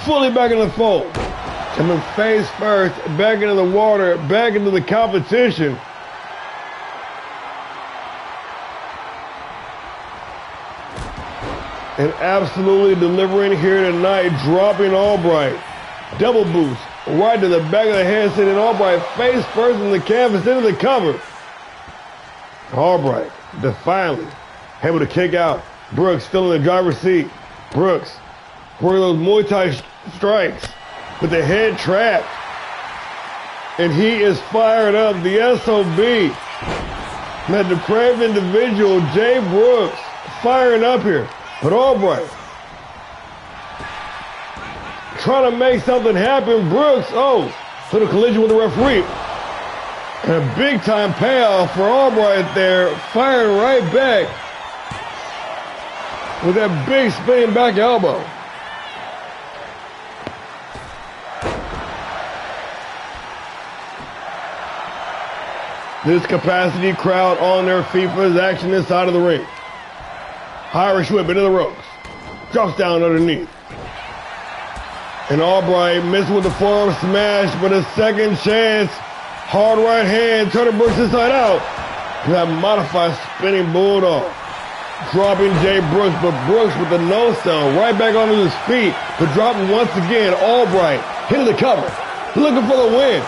fully back in the fold. Coming face first, back into the water, back into the competition. And absolutely delivering here tonight, dropping Albright. Double boost right to the back of the head, sending Albright face first in the canvas into the cover. Albright defiantly able to kick out. Brooks still in the driver's seat. Brooks working those Muay Thai strikes with the head trapped. And he is fired up. The SOB. That depraved individual, Jay Brooks, firing up here. But Albright trying to make something happen. Brooks, to the collision with the referee. And a big time payoff for Albright there, firing right back with that big spinning back elbow. This capacity crowd on their feet for his action inside of the ring. Irish whip into the ropes. Drops down underneath. And Albright missed with the forearm smash, but a second chance. Hard right hand, turning Brooks inside out. And that modified spinning bulldog. Dropping Jay Brooks, but Brooks with the no-sell right back onto his feet. But dropping once again, Albright hitting the cover. Looking for the win.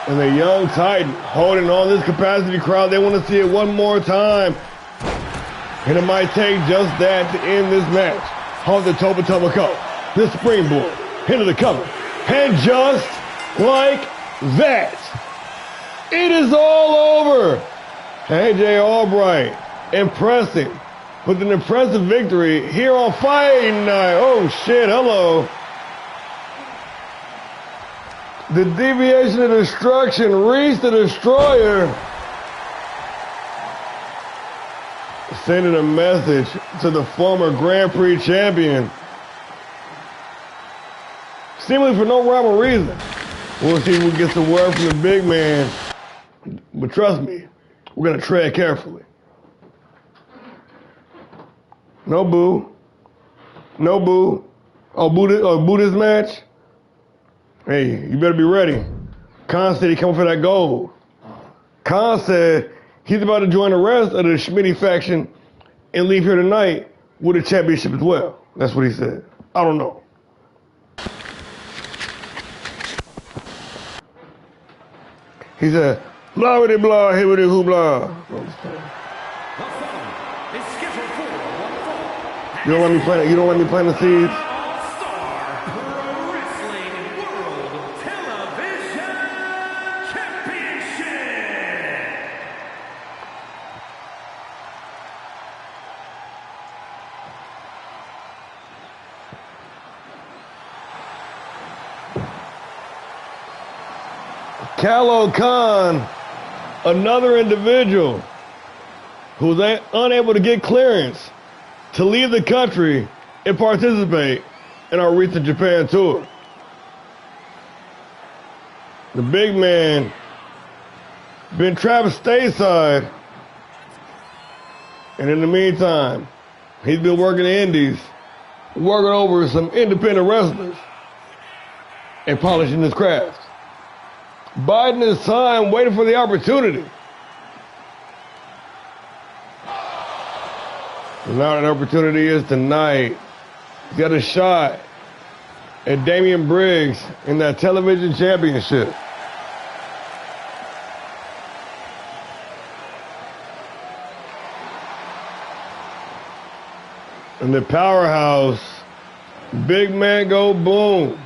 And the young Titan holding on this capacity crowd. They want to see it one more time. And it might take just that to end this match. On the Toba the springboard, into the cover. And just like that, it is all over. AJ Albright impressing with an impressive victory here on FightNight. Oh shit, hello. The deviation of destruction, Reese the Destroyer. sending a message to the former Grand Prix champion, seemingly for no rhyme or reason. We'll see if we get some word from the big man, but trust me, we're gonna tread carefully. No boo. No boo. Oh, boo this match? Hey, you better be ready. Khan said he coming for that gold. Khan said he's about to join the rest of the Schmitty faction and leave here tonight with a championship as well. That's what he said. I don't know. He said, blah with it, blah, here with it, who blah. You don't let me plant. You don't let me plant the seeds. ALLSTAR Pro Wrestling World Television Championship. Callow Khan, another individual who's unable to get clearance to leave the country and participate in our recent Japan tour. The big man been trapped stateside, and in the meantime, he's been working the indies, working over some independent wrestlers, and polishing his craft. Biding his time, waiting for the opportunity. And now that opportunity is tonight. He's got a shot at Damian Briggs in that television championship. And the powerhouse, big man go boom.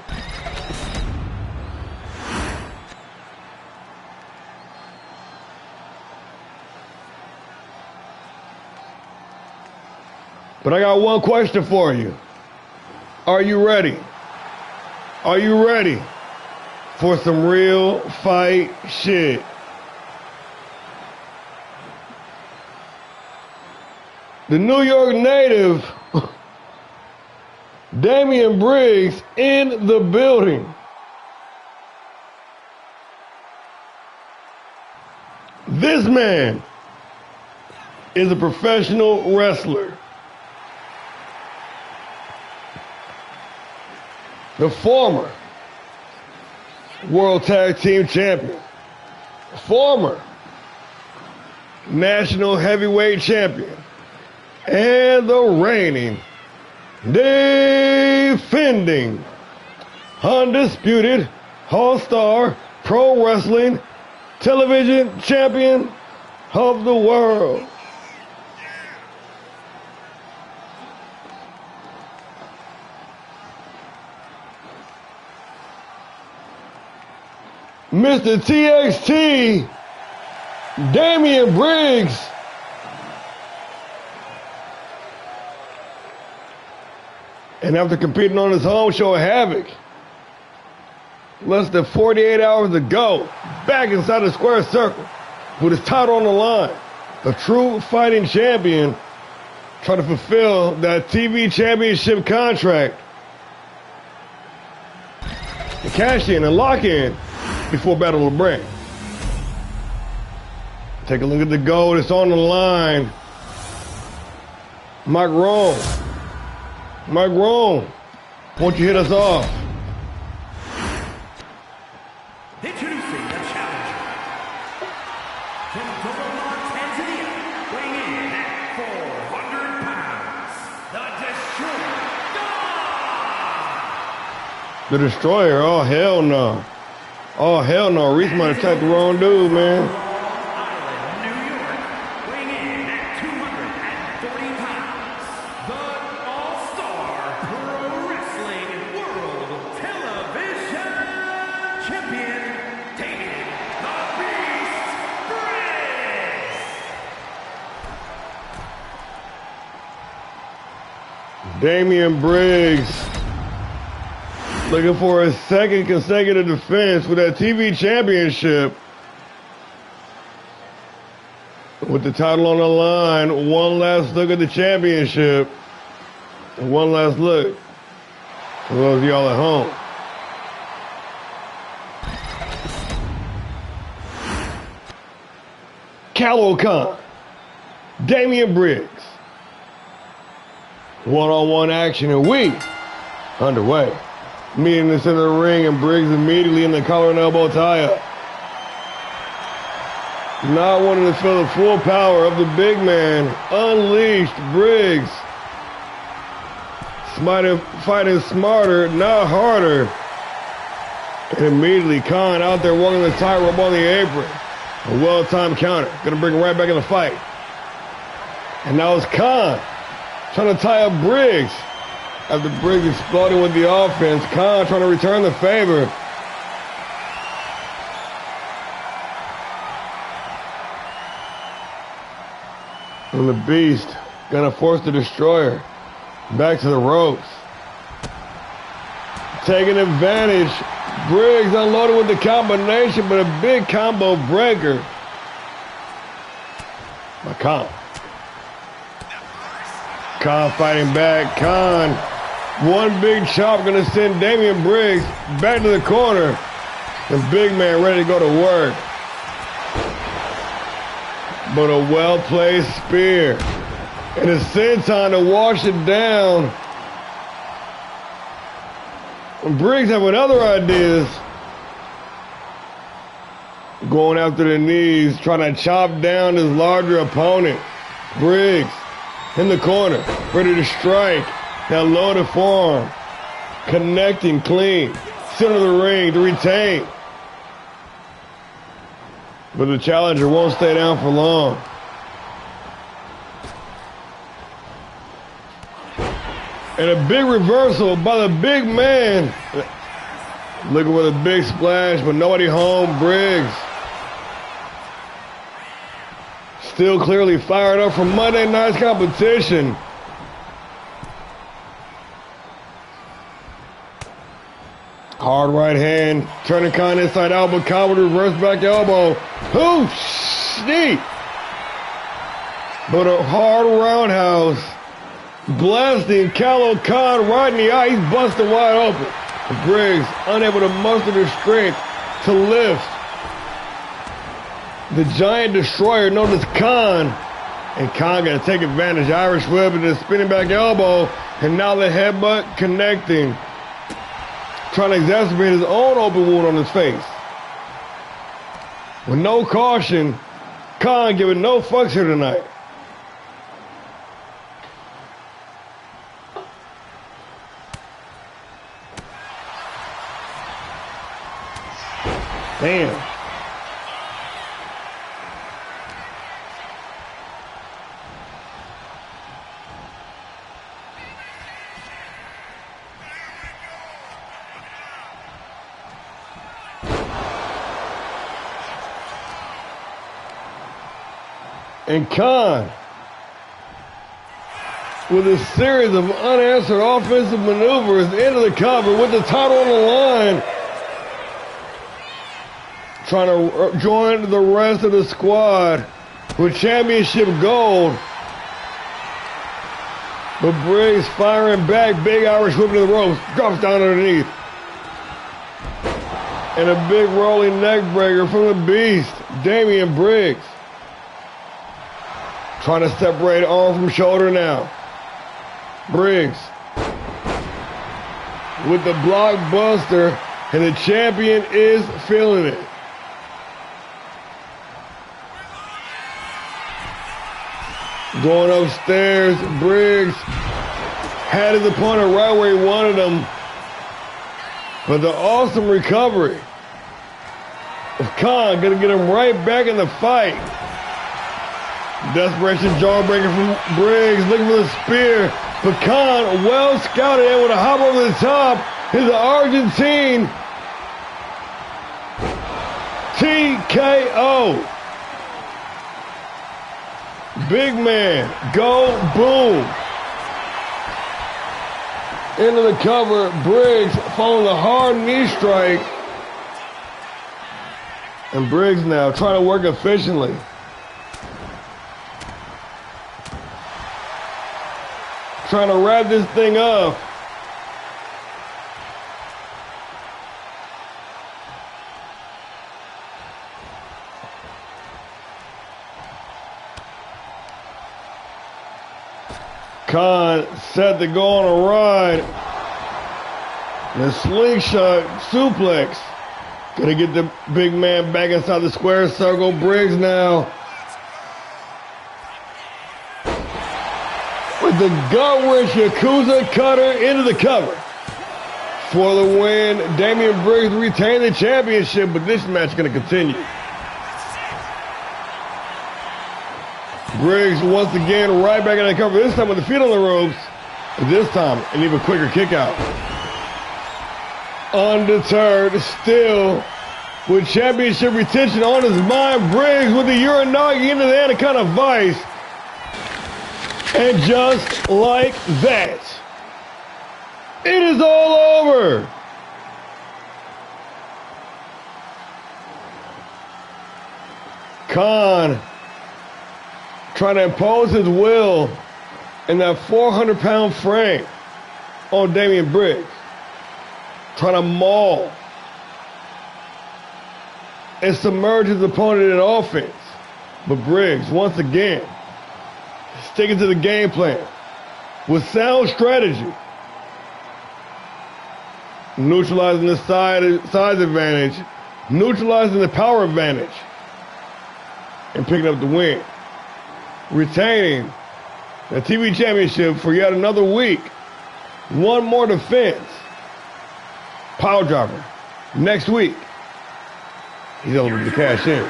But I got one question for you. Are you ready? Are you ready for some real fight shit? The New York native, Damian Briggs, in the building. This man is a professional wrestler. The former World Tag Team Champion, former National Heavyweight Champion, and the reigning, defending, undisputed All-Star Pro Wrestling Television Champion of the world. Mr. TXT, Damian Briggs. And after competing on his home show, Havoc, less than 48 hours to go, back inside the square circle with his title on the line. A true fighting champion trying to fulfill that TV championship contract. And cash in and lock in before Battle of the Brand. Take a look at the gold. It's on the line. Mike Rome. Mike Rome, won't you hit us off? Introducing the challenger. From Dodoma, Tanzania, weighing in at 400 pounds, the Destroyer. The Destroyer? Oh, hell no. Oh, hell no. Reese might have attacked the wrong dude, man. Island, New York, weighing in at 240 pounds, the All-Star Pro Wrestling World Television Champion, Damian the Beast Briggs. Damian Briggs looking for his second consecutive defense for that TV championship. With the title on the line, one last look at the championship. One last look for those of y'all at home. Calo Khan, Damian Briggs. One-on-one action and we underway. Meeting in the center of the ring and Briggs immediately in the collar and elbow tie-up. Not wanting to feel the full power of the big man. Unleashed Briggs. Fighting smarter, not harder. And immediately Khan out there walking the tightrope on the apron. A well-timed counter. Gonna bring him right back in the fight. And now it's Khan trying to tie up Briggs. After Briggs exploding with the offense, Khan trying to return the favor. And the Beast gonna force the Destroyer back to the ropes. Taking advantage. Briggs unloaded with the combination, but a big combo breaker by Khan. Khan fighting back. Khan, one big chop gonna send Damian Briggs back to the corner. The big man ready to go to work. But a well-placed spear and a senton to wash it down. And Briggs having other ideas. Going after the knees, trying to chop down his larger opponent. Briggs in the corner, ready to strike. Now loaded forearm, connecting clean. Center of the ring to retain. But the challenger won't stay down for long. And a big reversal by the big man. Looking for the big splash, but nobody home. Briggs still clearly fired up from Monday night's competition. Hard right hand, turning Khan inside out, but Khan with reverse back elbow. Snake! But a hard roundhouse, blasting Calo Khan right in the eye. He's busted wide open. Briggs unable to muster the strength to lift the giant destroyer known as Khan. And Khan got to take advantage. Irish whip and the spinning back elbow. And now the headbutt connecting. Trying to exacerbate his own open wound on his face. With no caution, Khan giving no fucks here tonight. Damn. And Khan, with a series of unanswered offensive maneuvers into the cover with the title on the line, trying to join the rest of the squad with championship gold. But Briggs firing back, big Irish whip to the ropes, drops down underneath. And a big rolling neck breaker from the Beast, Damian Briggs. Trying to separate arm from shoulder now. Briggs with the blockbuster, and the champion is feeling it. Going upstairs, Briggs had his opponent right where he wanted him. But the awesome recovery of Khan gonna get him right back in the fight. Desperation jawbreaker from Briggs, looking for the spear. But Khan, well scouted and with a hop over the top, is the Argentine TKO. Big man, go boom. Into the cover, Briggs following the hard knee strike. And Briggs now trying to work efficiently. trying to wrap this thing up. Khan set to go on a ride. The slingshot suplex. Gonna get the big man back inside the square circle. Briggs now with the gut wrench Yakuza cutter into the cover. For the win, Damian Briggs retained the championship, but this match is gonna continue. Briggs once again right back in the cover, this time with the feet on the ropes, but this time an even quicker kick out. Undeterred, still with championship retention on his mind, Briggs with the Uranagi into the Anaconda Vice. And just like that, it is all over. Khan trying to impose his will in that 400-pound frame on Damian Briggs. Trying to maul and submerge his opponent in offense. But Briggs, once again, sticking to the game plan with sound strategy. Neutralizing the size advantage, neutralizing the power advantage, and picking up the win. Retaining the TV championship for yet another week. One more defense. Power driver. Next week, he's eligible to cash in.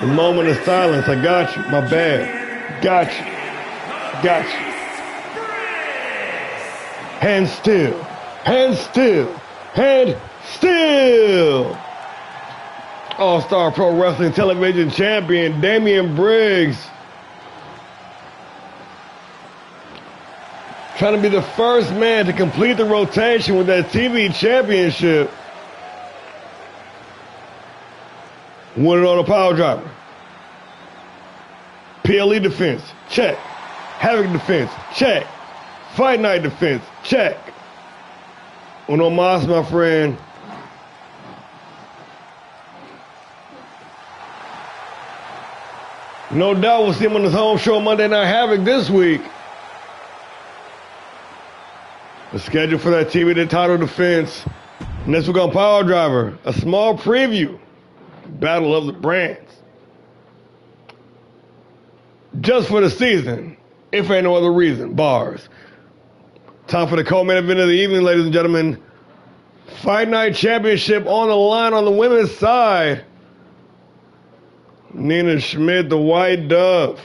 The moment of silence. I got you. My bad. Got you. Got you. Hand still. Hand still. Hand still. All-Star Pro Wrestling Television Champion Damian Briggs. Trying to be the first man to complete the rotation with that TV championship. Won it on a power driver. PLE defense, check. Havoc defense, check. Fight Night defense, check. Uno mas, my friend. No doubt we'll see him on his home show Monday Night Havoc this week. The schedule for that TV title defense. Next week on Power Driver, a small preview. Battle of the Brands. Just for the season, if ain't no other reason. Bars. Time for the co-main event of the evening, ladies and gentlemen. Fight Night Championship on the line on the women's side. Nina Schmidt, the White Dove,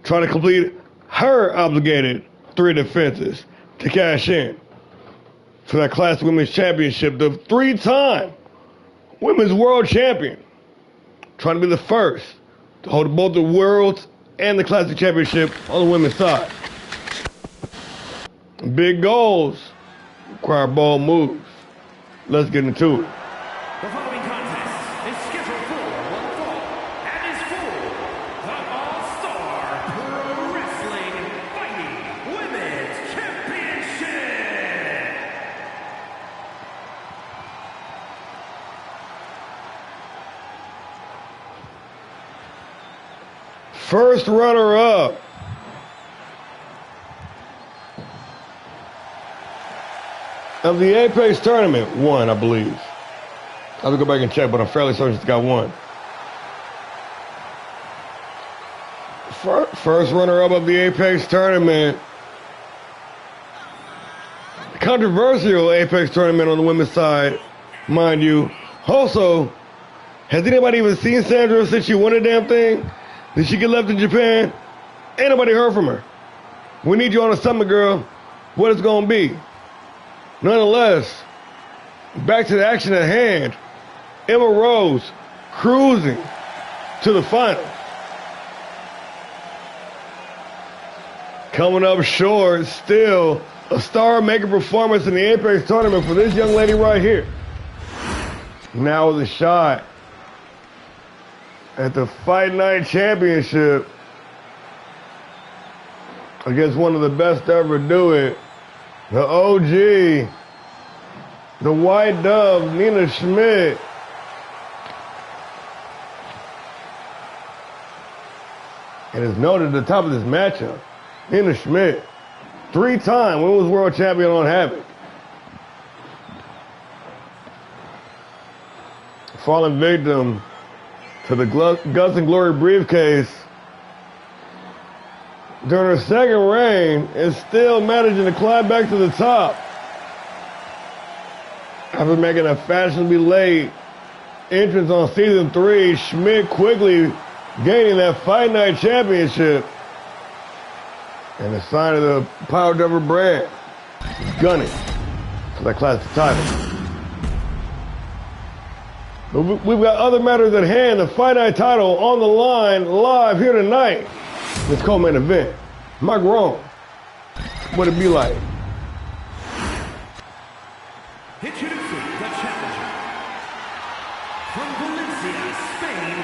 trying to complete her obligated 3 defenses to cash in for that Classic Women's Championship. The 3-time Women's World Champion, trying to be the first to hold both the Worlds and the Classic Championship on the women's side. Big goals require bold moves. Let's get into it. The following contest is scheduled for one fall and is for the All-Star Pro Wrestling Fighting Women's Championship. First runner-up. Of the Apex tournament, 1, I believe. I have to go back and check, but I'm fairly certain it's got 1. First runner-up of the Apex tournament. Controversial Apex tournament on the women's side, mind you. Also, has anybody even seen Sandra since she won the damn thing? Did she get left in Japan? Ain't nobody heard from her. We need you on a summer, girl. What it's gonna be? Nonetheless, back to the action at hand. Emma Rose cruising to the finals. Coming up short, still a star-making performance in the Apex tournament for this young lady right here. Now with a shot at the Fight Night Championship against one of the best to ever do it, the OG, the White Dove, Nina Schmidt. And it's noted at the top of this matchup, Nina Schmidt, 3-time Women's World Champion on Havoc. Falling victim to the Guts and Glory briefcase during her second reign and still managing to climb back to the top. After making a fashionably late entrance on season 3, Schmidt quickly gaining that Fight Night Championship and a sign of the Power Driver brand, gunning for that classic title. But we've got other matters at hand. The Fight Night title on the line live here tonight. This co-main event. Am I wrong? What'd it be like? Introducing the challenger from Valencia, Spain,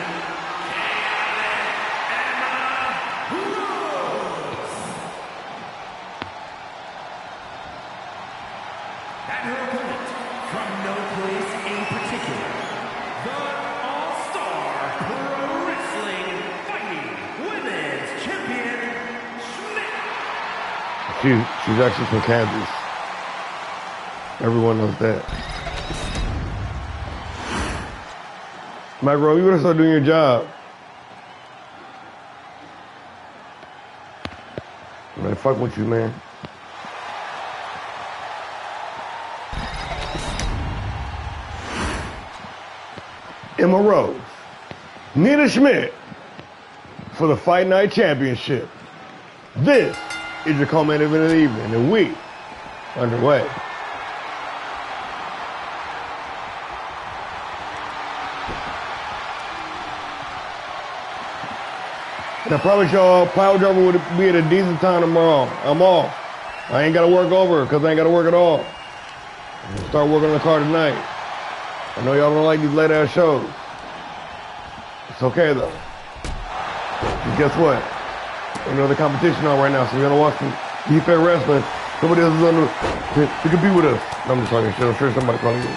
and her opponent from no place in particular, the All-Star Pro Wrestling Fighting Women's Champion, Schmidt. She's actually from Kansas. Everyone knows that. Mike Rowe, you better start doing your job. Man, fuck with you, man. Emma Rose, Nina Schmidt for the Fight Night Championship. This is your co-main event of the evening, and we underway. And I promise y'all, Power Driver would be at a decent time tomorrow. I'm off. I ain't got to work over because I ain't got to work at all. I'm going to start working on the car tonight. I know y'all don't like these late ass shows. It's okay though. And guess what? Ain't no other competition on right now, so we're gonna watch some Fair Wrestling. Somebody else is on to compete with us. No, I'm just talking shit. I'm sure somebody calling you.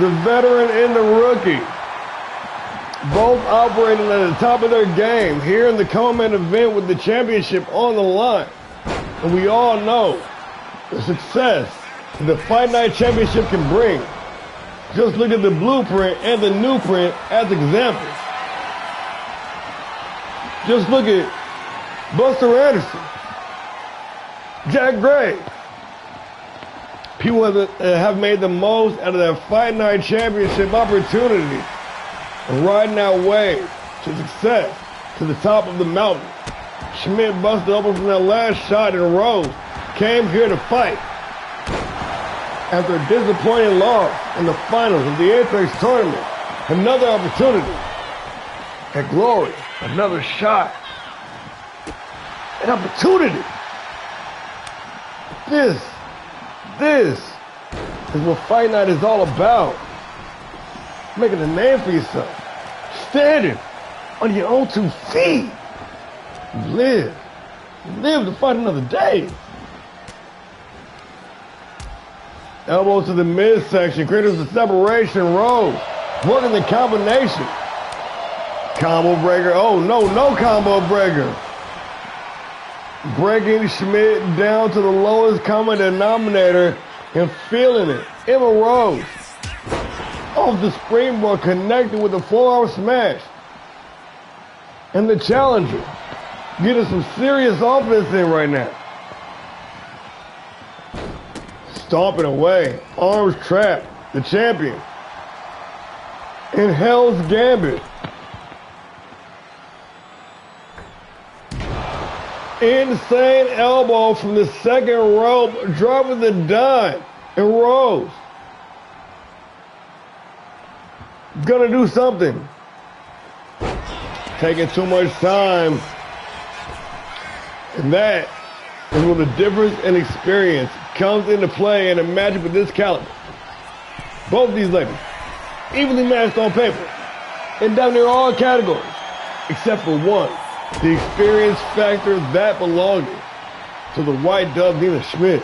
The veteran and the rookie, both operating at the top of their game here in the co-main event with the championship on the line. And we all know the success that the Fight Night Championship can bring. Just look at the blueprint and the new print as examples. Just look at Buster Anderson, Jack Gray. People have made the most out of that Fight Night Championship opportunity and riding our way to success to the top of the mountain. Schmidt busted open from that last shot and Rose came here to fight. After a disappointing loss in the finals of the Apex tournament, another opportunity at Glory, another shot, an opportunity. This is what Fight Night is all about. Making a name for yourself, standing on your own 2 feet. Live to fight another day. Elbow to the midsection, creates the separation, Rose working the combination. Combo breaker, oh no combo breaker. Breaking Schmidt down to the lowest common denominator and feeling it. Emma Rose off the springboard, connected with a forearm smash. And the challenger getting some serious offense in right now. Stomping away, arms trapped, the champion. In Hell's Gambit. Insane elbow from the second rope, dropping the dime, and Rose gonna do something. Taking too much time. And that is where the difference in experience comes into play in a matchup of this caliber. Both these ladies, evenly matched on paper, in damn near all categories, except for one, the experience factor that belonging to the white dove Nina Schmidt.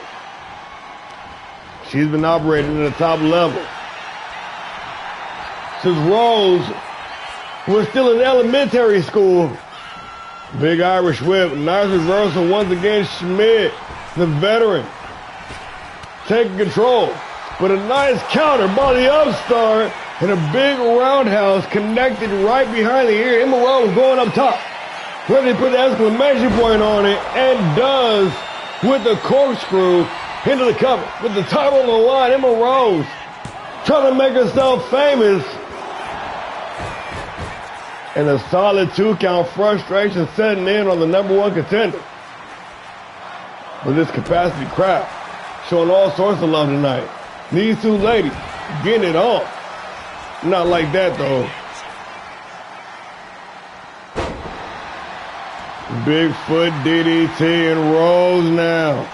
She's been operating at the top level since Rose was still in elementary school. Big Irish whip, nice reversal once again. Schmidt, the veteran, taking control, but a nice counter by the upstart and a big roundhouse connected right behind the ear. Emma Rose going up top, ready to put the exclamation point on it, and does with the corkscrew into the cover. With the title on the line, Emma Rose trying to make herself famous. And a solid 2 count, frustration setting in on the #1 contender. But this capacity crowd showing all sorts of love tonight. These two ladies getting it on. Not like that though. Bigfoot DDT and Rose now.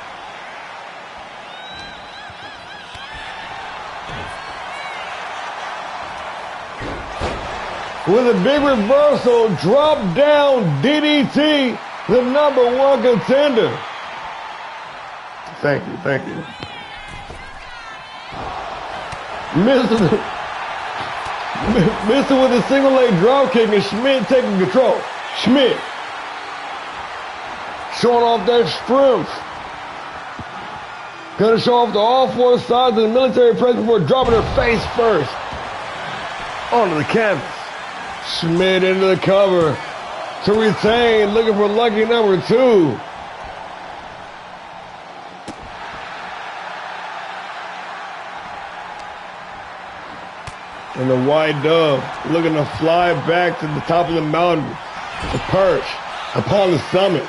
With a big reversal, drop down DDT, the #1 contender. Thank you, thank you. Missing with a single leg drop kick and Schmidt taking control. Schmidt showing off that strength. Gonna show off to all 4 sides of the military press before dropping her face first onto the canvas. Schmidt into the cover to retain, looking for lucky #2. And the white dove looking to fly back to the top of the mountain to perch upon the summit.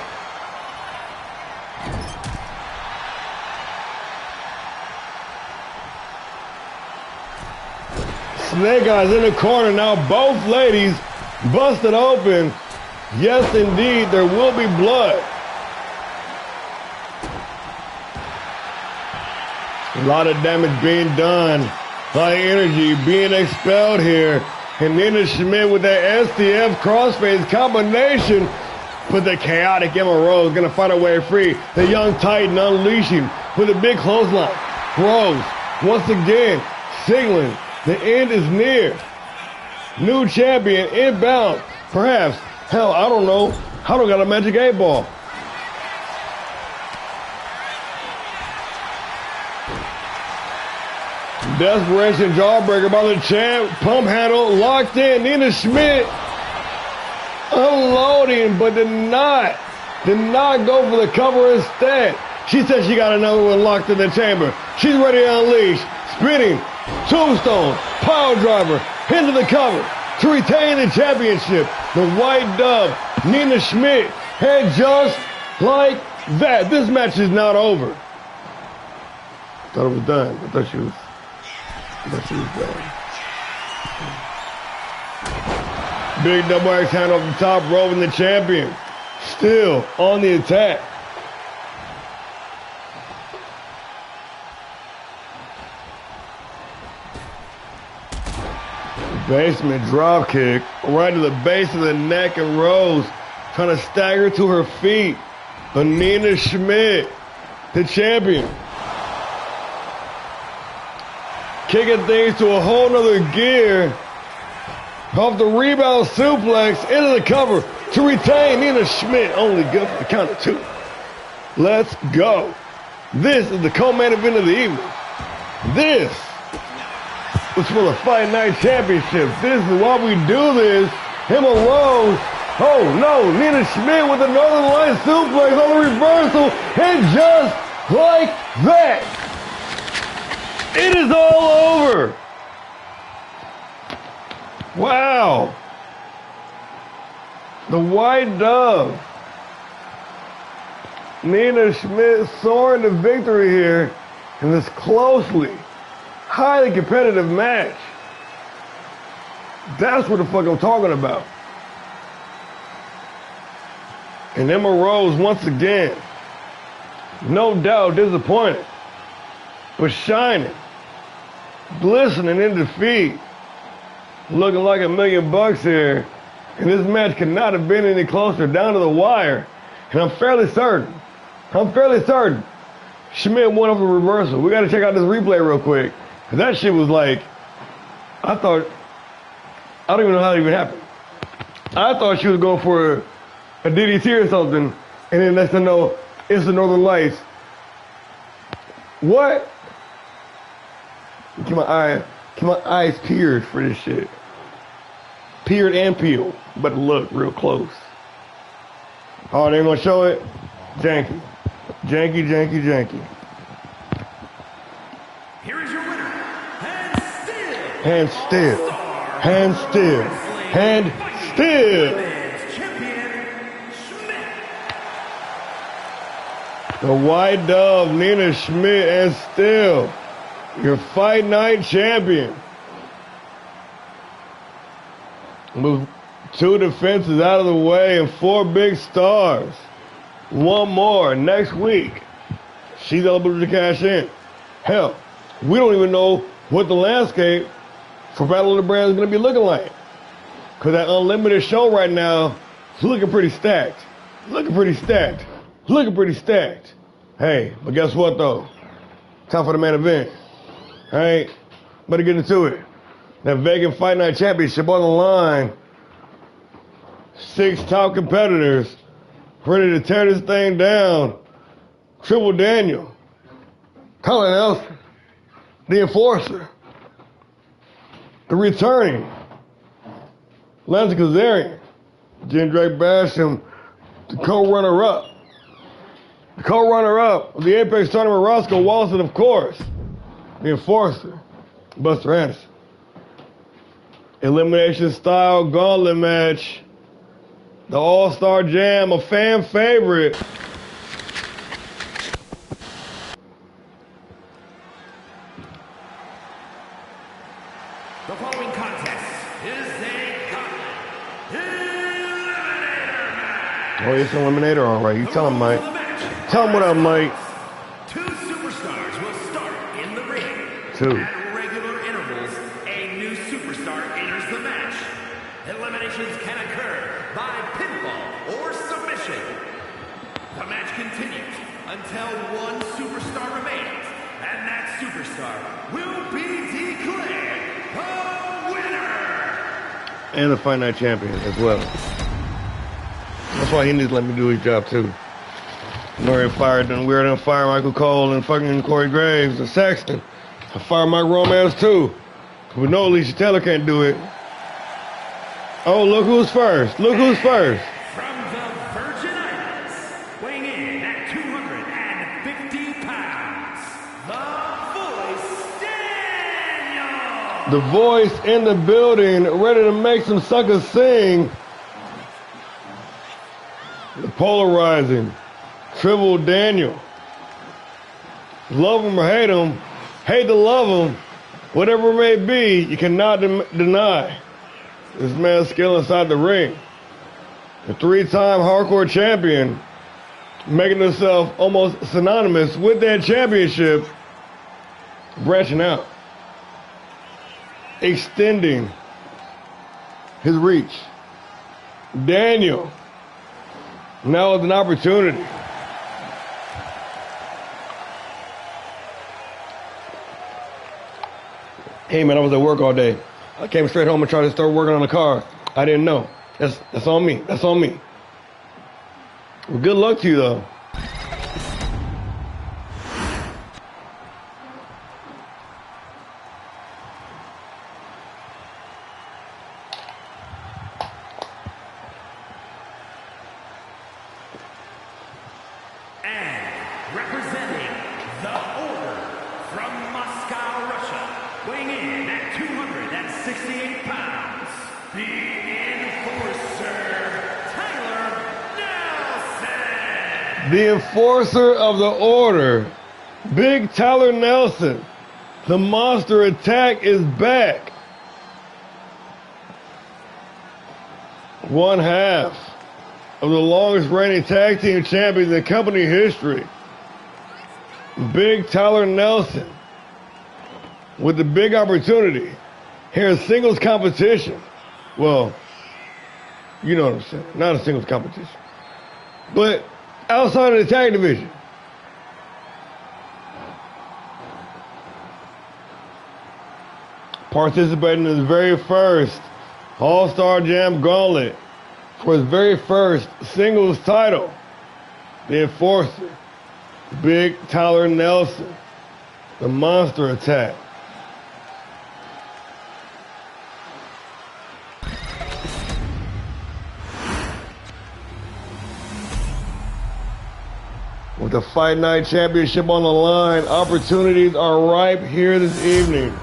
Snake Eyes in the corner now. Both ladies busted open. Yes, indeed, there will be blood. A lot of damage being done. A lot of energy being expelled here. And Nina Schmidt with that STF crossface combination. But the chaotic Emma Rose going to find her way free. The young Titan unleashing with a big clothesline. Rose once again signaling the end is near. New champion inbound. Perhaps. Hell, I don't know. I don't got a magic 8-ball. Desperation jawbreaker by the champ. Pump handle locked in. Nina Schmidt unloading, but did not go for the cover instead. She said she got another one locked in the chamber. She's ready to unleash. Spinning tombstone, pile driver, into the cover to retain the championship. The white dove, Nina Schmidt, and just like that, this match is not over. Thought it was done. I thought she was done. Big double axe hand off the top rope, and the champion still on the attack. Basement drop kick right to the base of the neck, and Rose trying to stagger to her feet. But Nina Schmidt, the champion, kicking things to a whole nother gear. Off the rebound suplex into the cover to retain. Nina Schmidt only good for the count of 2. Let's go. This is the co-main event of the evening. This was for the Fight Night Championship. This is why we do this. Emma Rose. Oh no, Nina Schmidt with the Northern Light suplex on the reversal. And just like that, it is all over. Wow. The white dove. Nina Schmidt soaring to victory here in this closely, highly competitive match. That's what the fuck I'm talking about. And Emma Rose once again, no doubt disappointed. but shining, glistening in defeat, looking like $1,000,000 here. And this match could not have been any closer, down to the wire. And I'm fairly certain Schmidt won off a reversal. We got to check out this replay real quick. Because that shit was like, I don't even know how it even happened. I thought she was going for a DDT or something. And then next thing I know, it's the Northern Lights. What? Get my eyes peeled for this shit. Peeled and peeled, but look real close. Oh, they ain't gonna show it? Janky. Janky. Here is your winner, Hand still. Champion Schmidt. The White Dove, Nina Schmidt, and still your Fight Night champion. Move 2 defenses out of the way and 4 big stars. 1 more next week. She's eligible to cash in. Hell, we don't even know what the landscape for Battle of the Brands is going to be looking like. Because that Unlimited show right now is looking pretty stacked. Hey, but guess what though? Time for the main event. All right, better get into it. That Vegas Fight Night Championship on the line. 6 top competitors ready to tear this thing down. Triple Daniel, Tyler Nelson, the Enforcer, the returning Lance Kazarian, Jindrak Basham, the co-runner-up. The co-runner-up of the Apex Tournament, Roscoe Walson, of course. The Enforcer, Buster Anderson. Elimination style gauntlet match. The All-Star Jam, a fan favorite. The following contest is a eliminator match. Oh, it's an eliminator, all right. You tell him, Mike. Tell him what up, Mike. 2 superstars will start in the ring. 2. At regular intervals, a new superstar enters the match. Eliminations can occur by pinfall or submission. The match continues until 1 superstar remains, and that superstar will be declared the winner. And the Fight Night champion as well. That's why he needs to let me do his job too. We already fired Michael Cole and fucking Corey Graves and Saxton. I fired Mike Romance too. We know Alicia Taylor can't do it. Oh, look who's first. From the Virgin Islands, weighing in at 250 pounds, the Voice Daniel. The Voice in the building, ready to make some suckers sing. The polarizing Triple Daniel. Love him or hate him, hate to love him, whatever it may be, you cannot deny this man's skill inside the ring. The 3-time hardcore champion, making himself almost synonymous with that championship, branching out, extending his reach. Daniel, now with an opportunity. Hey man, I was at work all day. I came straight home and tried to start working on the car. I didn't know. That's on me. Well, good luck to you though. And representing the Order from Moscow, Russia, weighing in at 268 pounds, the Enforcer, Tyler Nelson. The Enforcer of the Order, Big Tyler Nelson. The Monster Attack is back. 1/2 of the longest reigning tag team champions in company history. Big Tyler Nelson with the big opportunity. Here's singles competition. Well, you know what I'm saying. Not a singles competition. But outside of the tag division. Participating in his very first All-Star Jam Gauntlet for his very first singles title. The Enforcer, Big Tyler Nelson, the Monster Attack. With the Fight Night Championship on the line, opportunities are ripe here this evening.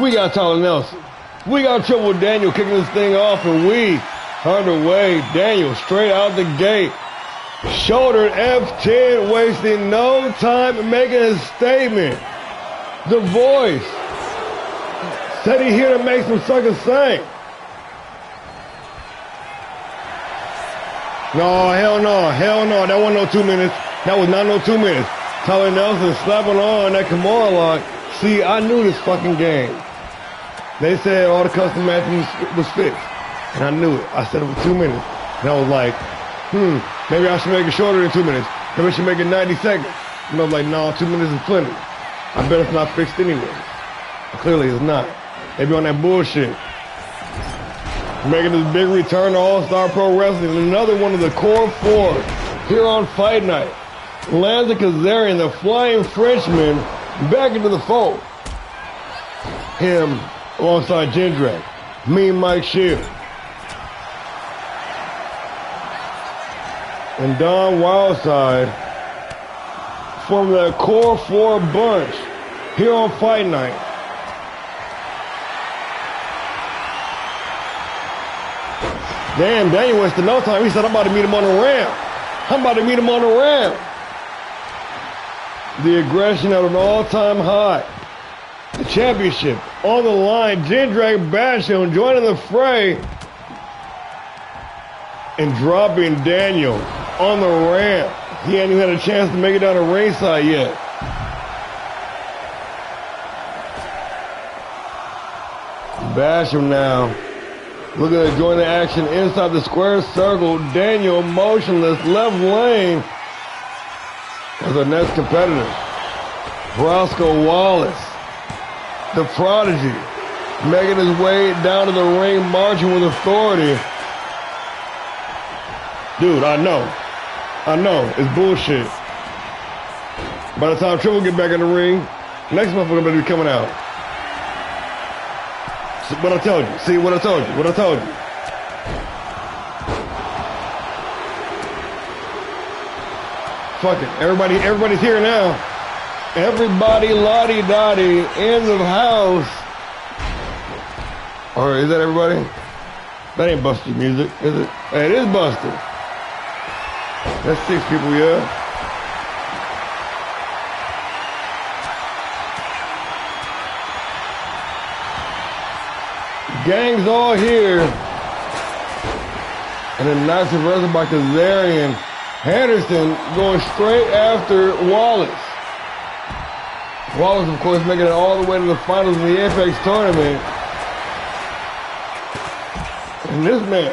We got Tyler Nelson. We got Triple Daniel kicking this thing off, and we underway. Daniel straight out the gate. Shouldered F10, wasting no time making a statement. The Voice said he here to make some suckers sing. No, hell no, hell no. That wasn't no 2 minutes. That was not no 2 minutes. Tyler Nelson slapping on that Kimura lock. See, I knew this fucking game. They said all the custom matches was fixed. And I knew it. I said it was 2 minutes. And I was like, maybe I should make it shorter than 2 minutes. Maybe I should make it 90 seconds. And I was like, no, 2 minutes is plenty. I bet it's not fixed anyway. Clearly it's not. They be on that bullshit. Making this big return to All-Star Pro Wrestling. Another one of the core four here on Fight Night. Lanza Kazarian, the Flying Frenchman, back into the fold. Him alongside Jindrak, Mean Mike Shield, and Don Wildside from the core four bunch here on Fight Night. Damn, Daniel wasted no time. He said, I'm about to meet him on the ramp. I'm about to meet him on the ramp. The aggression at an all-time high. The championship on the line. Jindrak Basham joining the fray and dropping Daniel on the ramp. He hadn't even had a chance to make it down to ringside yet. Basham now looking to join the action inside the square circle. Daniel motionless, left lane as our next competitor. Roscoe Wallace, the Prodigy, making his way down to the ring, marching with authority. Dude, I know, it's bullshit. By the time Triple get back in the ring, next motherfucker better be coming out. See what I told you, see what I told you, what I told you. Fuck it, everybody's here now. Everybody lottie-dottie in the house. Or is that everybody? That ain't Buster music, is it? Hey, it is Buster. That's 6 people, yeah. Gang's all here. And then nice reversal by Kazarian. Henderson going straight after Wallace. Wallace, of course, making it all the way to the finals of the FX tournament. And this man,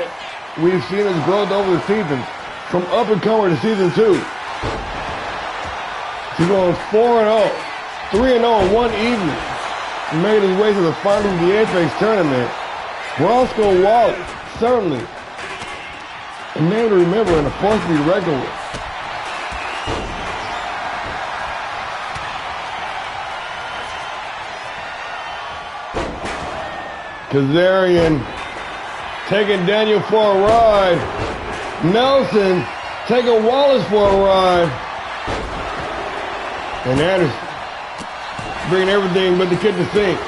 we've seen his growth over the season, from up-and-comer to season 2. He's going 4-0, 3-0 in one evening. He made his way to the finals of the FX tournament. Roscoe Wallace, certainly a name to remember and a force to be reckoned with. Kazarian taking Daniel for a ride. Nelson taking Wallace for a ride. And Anderson bringing everything but the kitchen sink.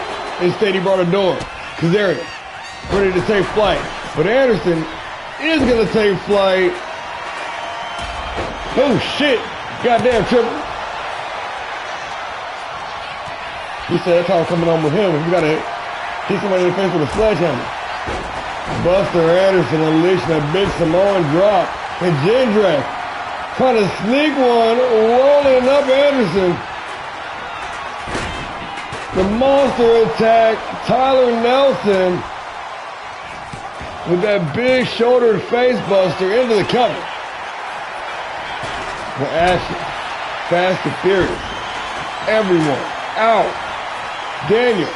Instead, he brought a door. Kazarian ready to take flight. But Anderson is going to take flight. Oh, shit. Goddamn Triple. He said that's how I'm coming on with him. You got to hit somebody in the face with a sledgehammer. Buster Anderson unleashing a big Samoan drop. And Jindrak Trying to sneak one, rolling up Anderson. The monster attack, Tyler Nelson with that big shouldered face buster into the cover. The action, fast and furious. Everyone out. Daniel,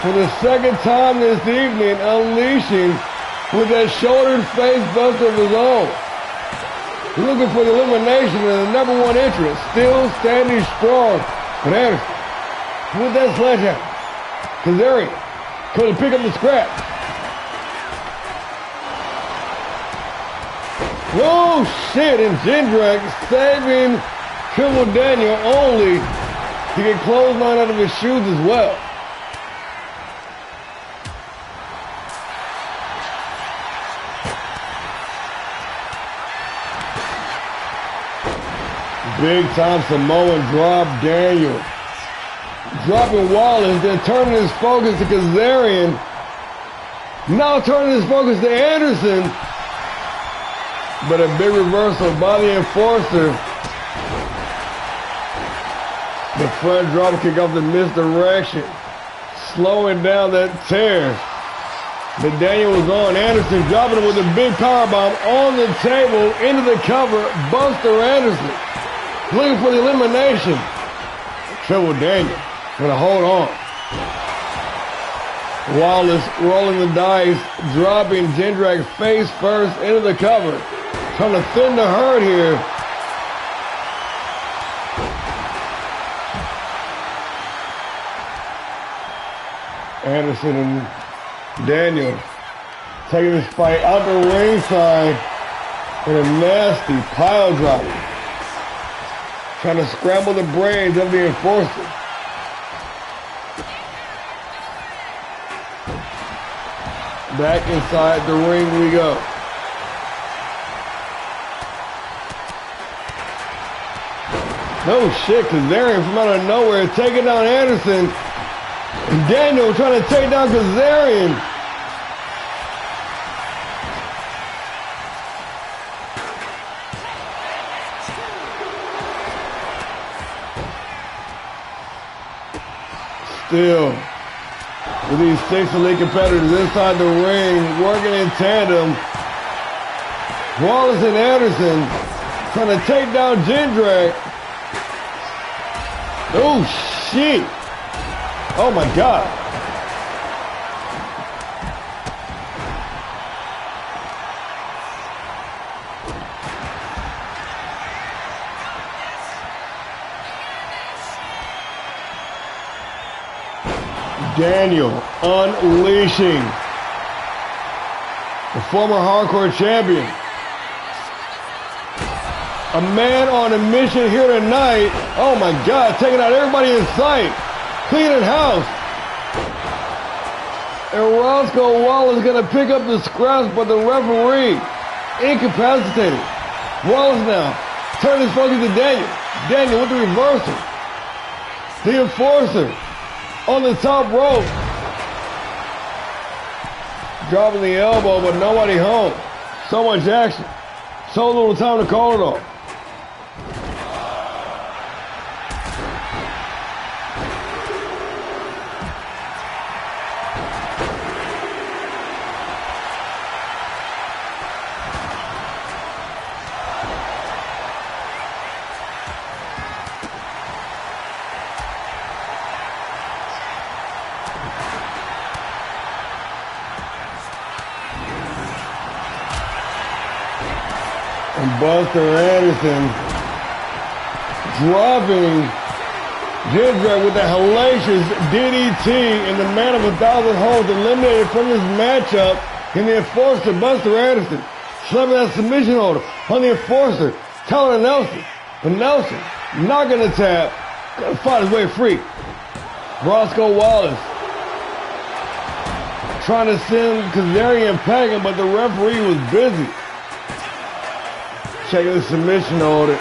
for the second time this evening, unleashing with that shouldered face buster of his own. Looking for the elimination of the number one entrant, still standing strong. But Anderson, with that sledgehammer, Kazarian couldn't pick up the scrap. Oh shit, and Jindrak saving Triple Daniel only to get clothesline out of his shoes as well. Big time Samoan drop Daniel. Dropping Wallace, then turning his focus to Kazarian. Now turning his focus to Anderson. But a big reversal by the enforcer. The front drop kick off the misdirection. Slowing down that tear that Daniel was on. Anderson dropping it with a big powerbomb on the table into the cover. Buster Anderson looking for the elimination. Triple Daniel gonna hold on. Wallace rolling the dice, dropping Jindrak face first into the cover. Trying to thin the herd here. Anderson and Daniel taking this fight out the ringside with a nasty pile driver. Trying to scramble the brains of the enforcer. Back inside the ring we go. No shit, Kazarian from out of nowhere taking down Anderson. And Daniel trying to take down Kazarian. Still, with these 6 elite competitors inside the ring, working in tandem. Wallace and Anderson trying to take down Jindrak. Oh, shit. Oh, my God. Daniel unleashing the former hardcore champion. A man on a mission here tonight. Oh my God, taking out everybody in sight. Cleaning house. And Roscoe Wallace gonna pick up the scraps, but the referee incapacitated. Wallace now turning his focus to Daniel. Daniel with the reversal. The enforcer on the top rope. Dropping the elbow, but nobody home. So much action. So little time to call it off. Buster Anderson dropping Jindrak with a hellacious DDT, and the man of 1,000 holds eliminated from this matchup. And the enforcer, Buster Anderson, slamming that submission holder on the enforcer, Tyler Nelson. But Nelson not gonna tap, gonna fight his way free. Roscoe Wallace trying to send Kazarian packing, but the referee was busy. Checking the submission order.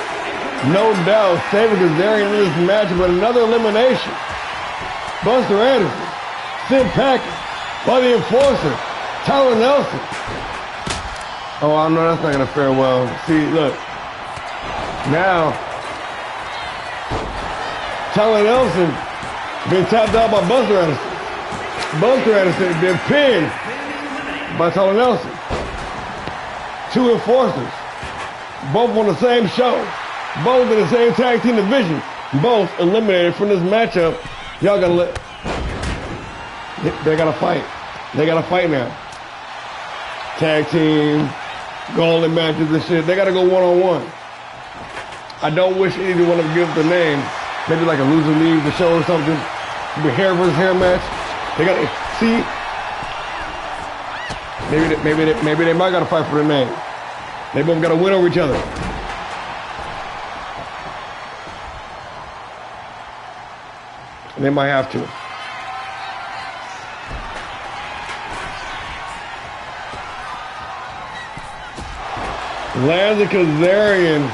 No doubt saving Kazarian in this match, but another elimination. Buster Anderson sent packing by the enforcer, Tyler Nelson. Oh, I know that's not going to fare well. See, look, Now, Tyler Nelson been tapped out by Buster Anderson. Buster Anderson been pinned by Tyler Nelson. Two enforcers, both on the same show, both in the same tag team division, both eliminated from this matchup. Y'all gotta let, they gotta fight. They gotta fight now. Tag team, gauntlet matches and shit. They gotta go one-on-one. I don't wish either one of them give the name. Maybe like a loser leaves the show or something. Maybe hair versus hair match. They gotta see. Maybe they might gotta fight for the name. They both gotta win over each other. And they might have to. Lanza Kazarian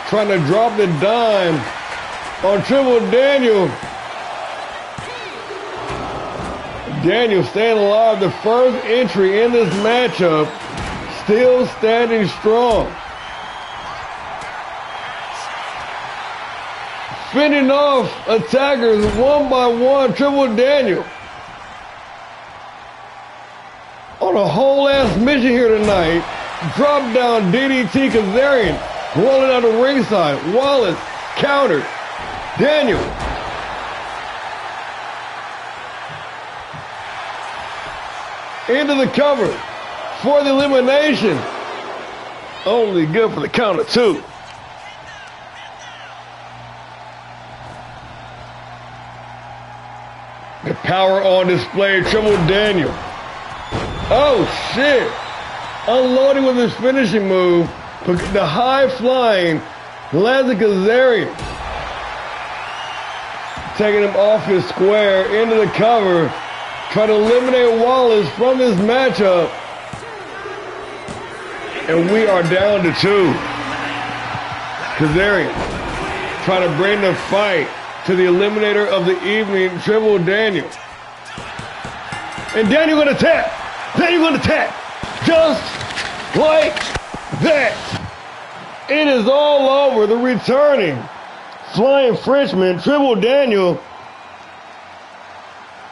trying to drop the dime on Triple Daniel. Daniel staying alive, the first entry in this matchup, still standing strong. Fending off attackers one by one, Triple Daniel. On a whole ass mission here tonight. Drop down DDT Kazarian, rolling out the ringside. Wallace countered. Daniel. Into the cover for the elimination. Only good for the count of two. The power on display, Triple Daniel. Oh shit. Unloading with his finishing move, the high-flying Lanza Kazarian. Taking him off his square, into the cover, trying to eliminate Wallace from this matchup. And we are down to two. Kazarian trying to bring the fight to the eliminator of the evening, Triple Daniel. And Daniel gonna tap. Daniel gonna tap. Just like that. It is all over. The returning Flying Frenchman, Triple Daniel.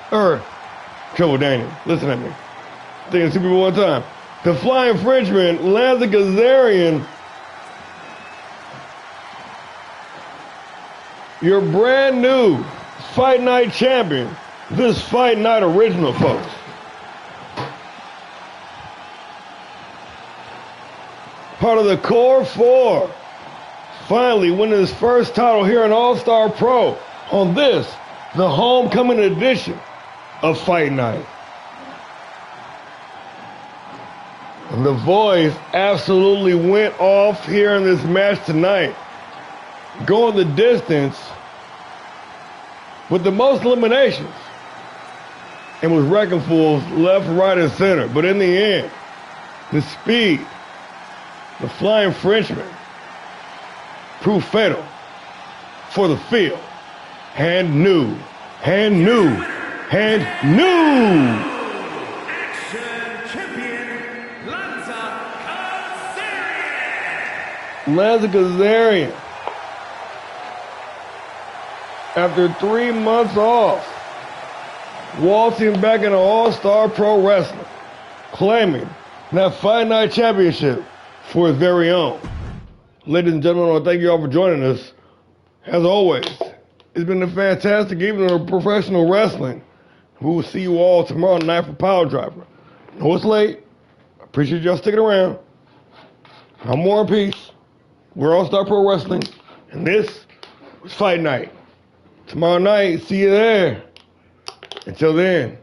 Triple Daniel. Listen at me. Thinking two people one time. The Flying Frenchman, Lanza Kazarian. Your brand new Fight Night champion. This Fight Night original, folks. Part of the Core 4. Finally winning his first title here in All-Star Pro on this, the homecoming edition of Fight Night. And the voice absolutely went off here in this match tonight. Going the distance with the most eliminations. And was wrecking fools left, right, and center. But in the end, the speed, the Flying Frenchman, proved fatal for the field. Action champion, Lanza Kazarian. Lanza Kazarian. After 3 months off, waltzing back into All-Star Pro Wrestling, claiming that Fight Night Championship for his very own. Ladies and gentlemen, I want to thank you all for joining us. As always, it's been a fantastic evening of professional wrestling. We will see you all tomorrow night for Power Driver. I know it's late. I appreciate y'all sticking around. I'm War and Peace. We're All-Star Pro Wrestling. And this was Fight Night. Tomorrow night, see you there. Until then,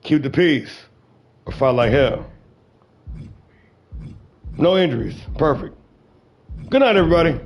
keep the peace or fight like hell. No injuries. Perfect. Good night, everybody.